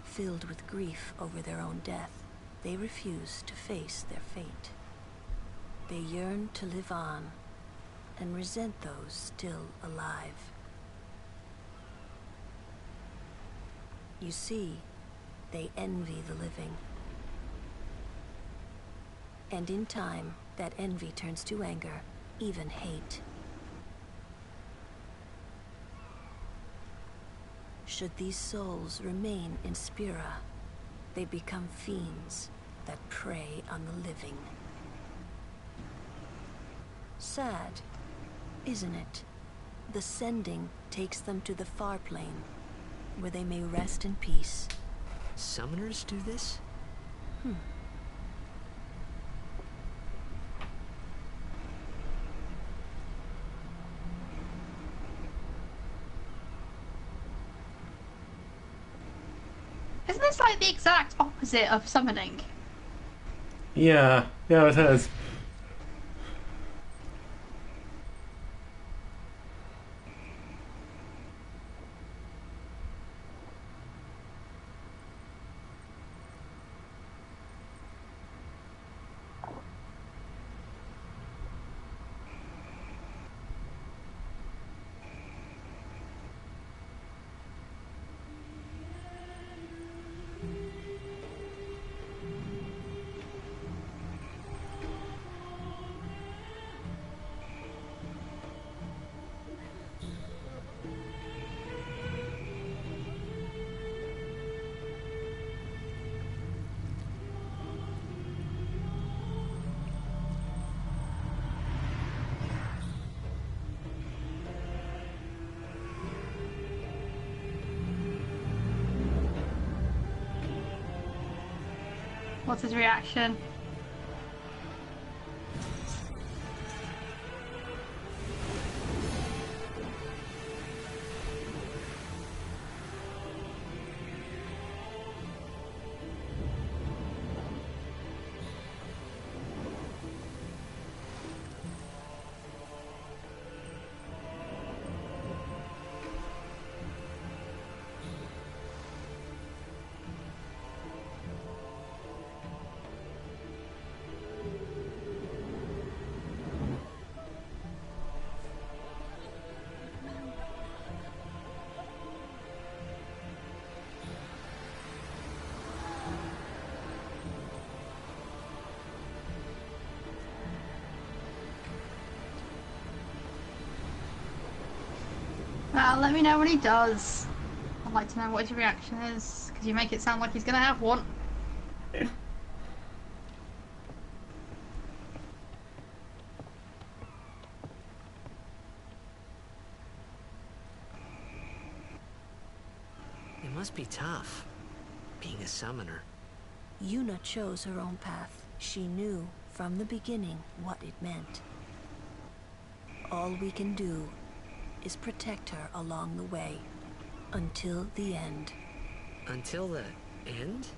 Filled with grief over their own death, they refuse to face their fate. They yearn to live on, and resent those still alive. You see, they envy the living. And in time, that envy turns to anger, even hate. Should these souls remain in Spira, they become fiends that prey on the living. Sad, isn't it? The sending takes them to the far plane, where they may rest in peace. Summoners do this? Isn't this like the exact opposite of summoning? Yeah, it is. What's his reaction? Let me know when he does. I'd like to know what his reaction is, because you make it sound like he's gonna have one. It must be tough, being a summoner. Yuna chose her own path. She knew from the beginning what it meant. All we can do is protect her along the way, until the end. Until the end?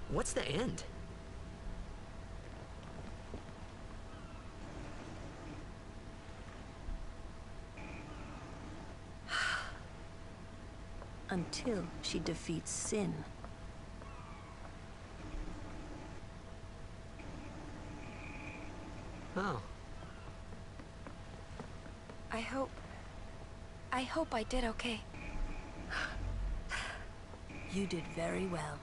What's the end? Until she defeats sin. Oh. I hope I did okay. You did very well.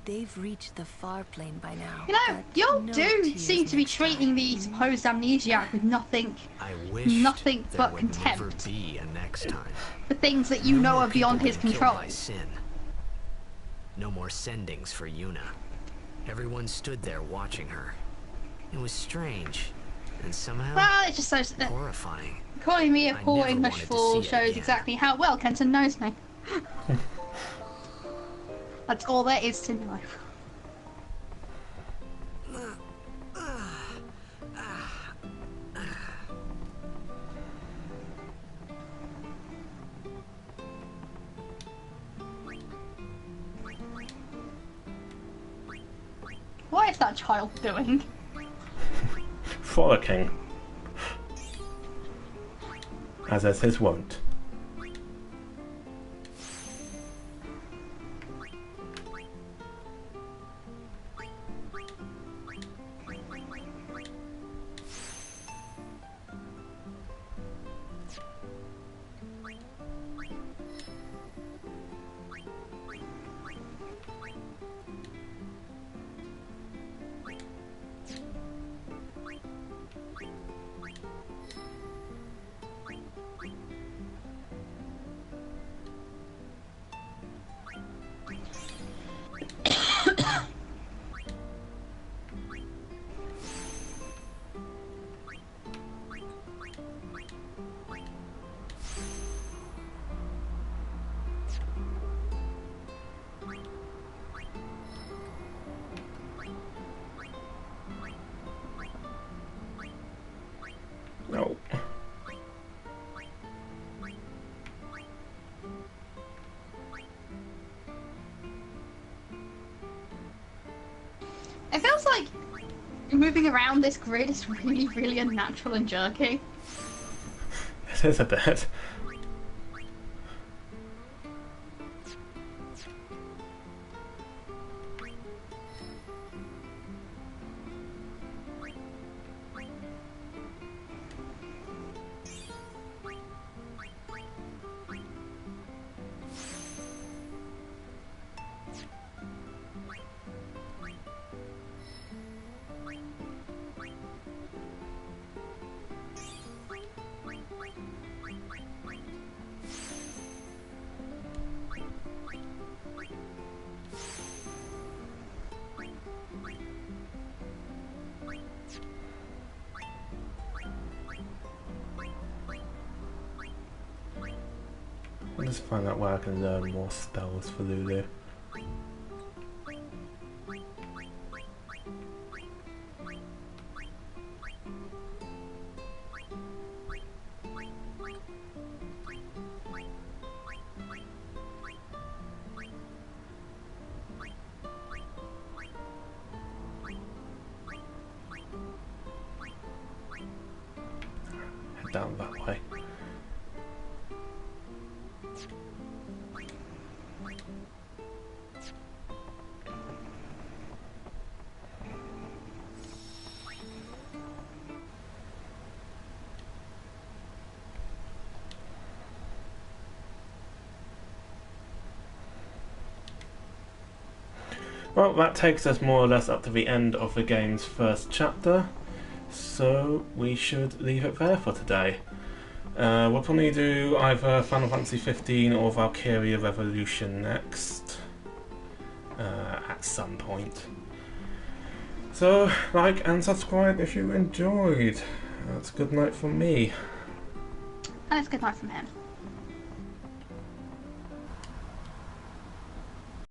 They've reached the far plane by now. You know, you do seem to be treating the supposed amnesiac with nothing but contempt. Never be a next time. For things that you know are beyond his control. By sin. No more sendings for Yuna. Everyone stood there watching her. It was strange, and somehow well, it's just so horrifying. Calling me a poor English fool shows exactly how well Kenton knows me. That's all there is to know. What is that child doing? Frolicking. As is his wont. No. It feels like moving around this grid is really, really unnatural and jerky. It is a bit. I'll just find out where I can learn more spells for Lulu. down that way. Well, that takes us more or less up to the end of the game's first chapter, so we should leave it there for today. We'll probably do either Final Fantasy 15 or Valkyria Revolution next, at some point. So, like and subscribe if you enjoyed. That's a good night from me. And it's good night from him.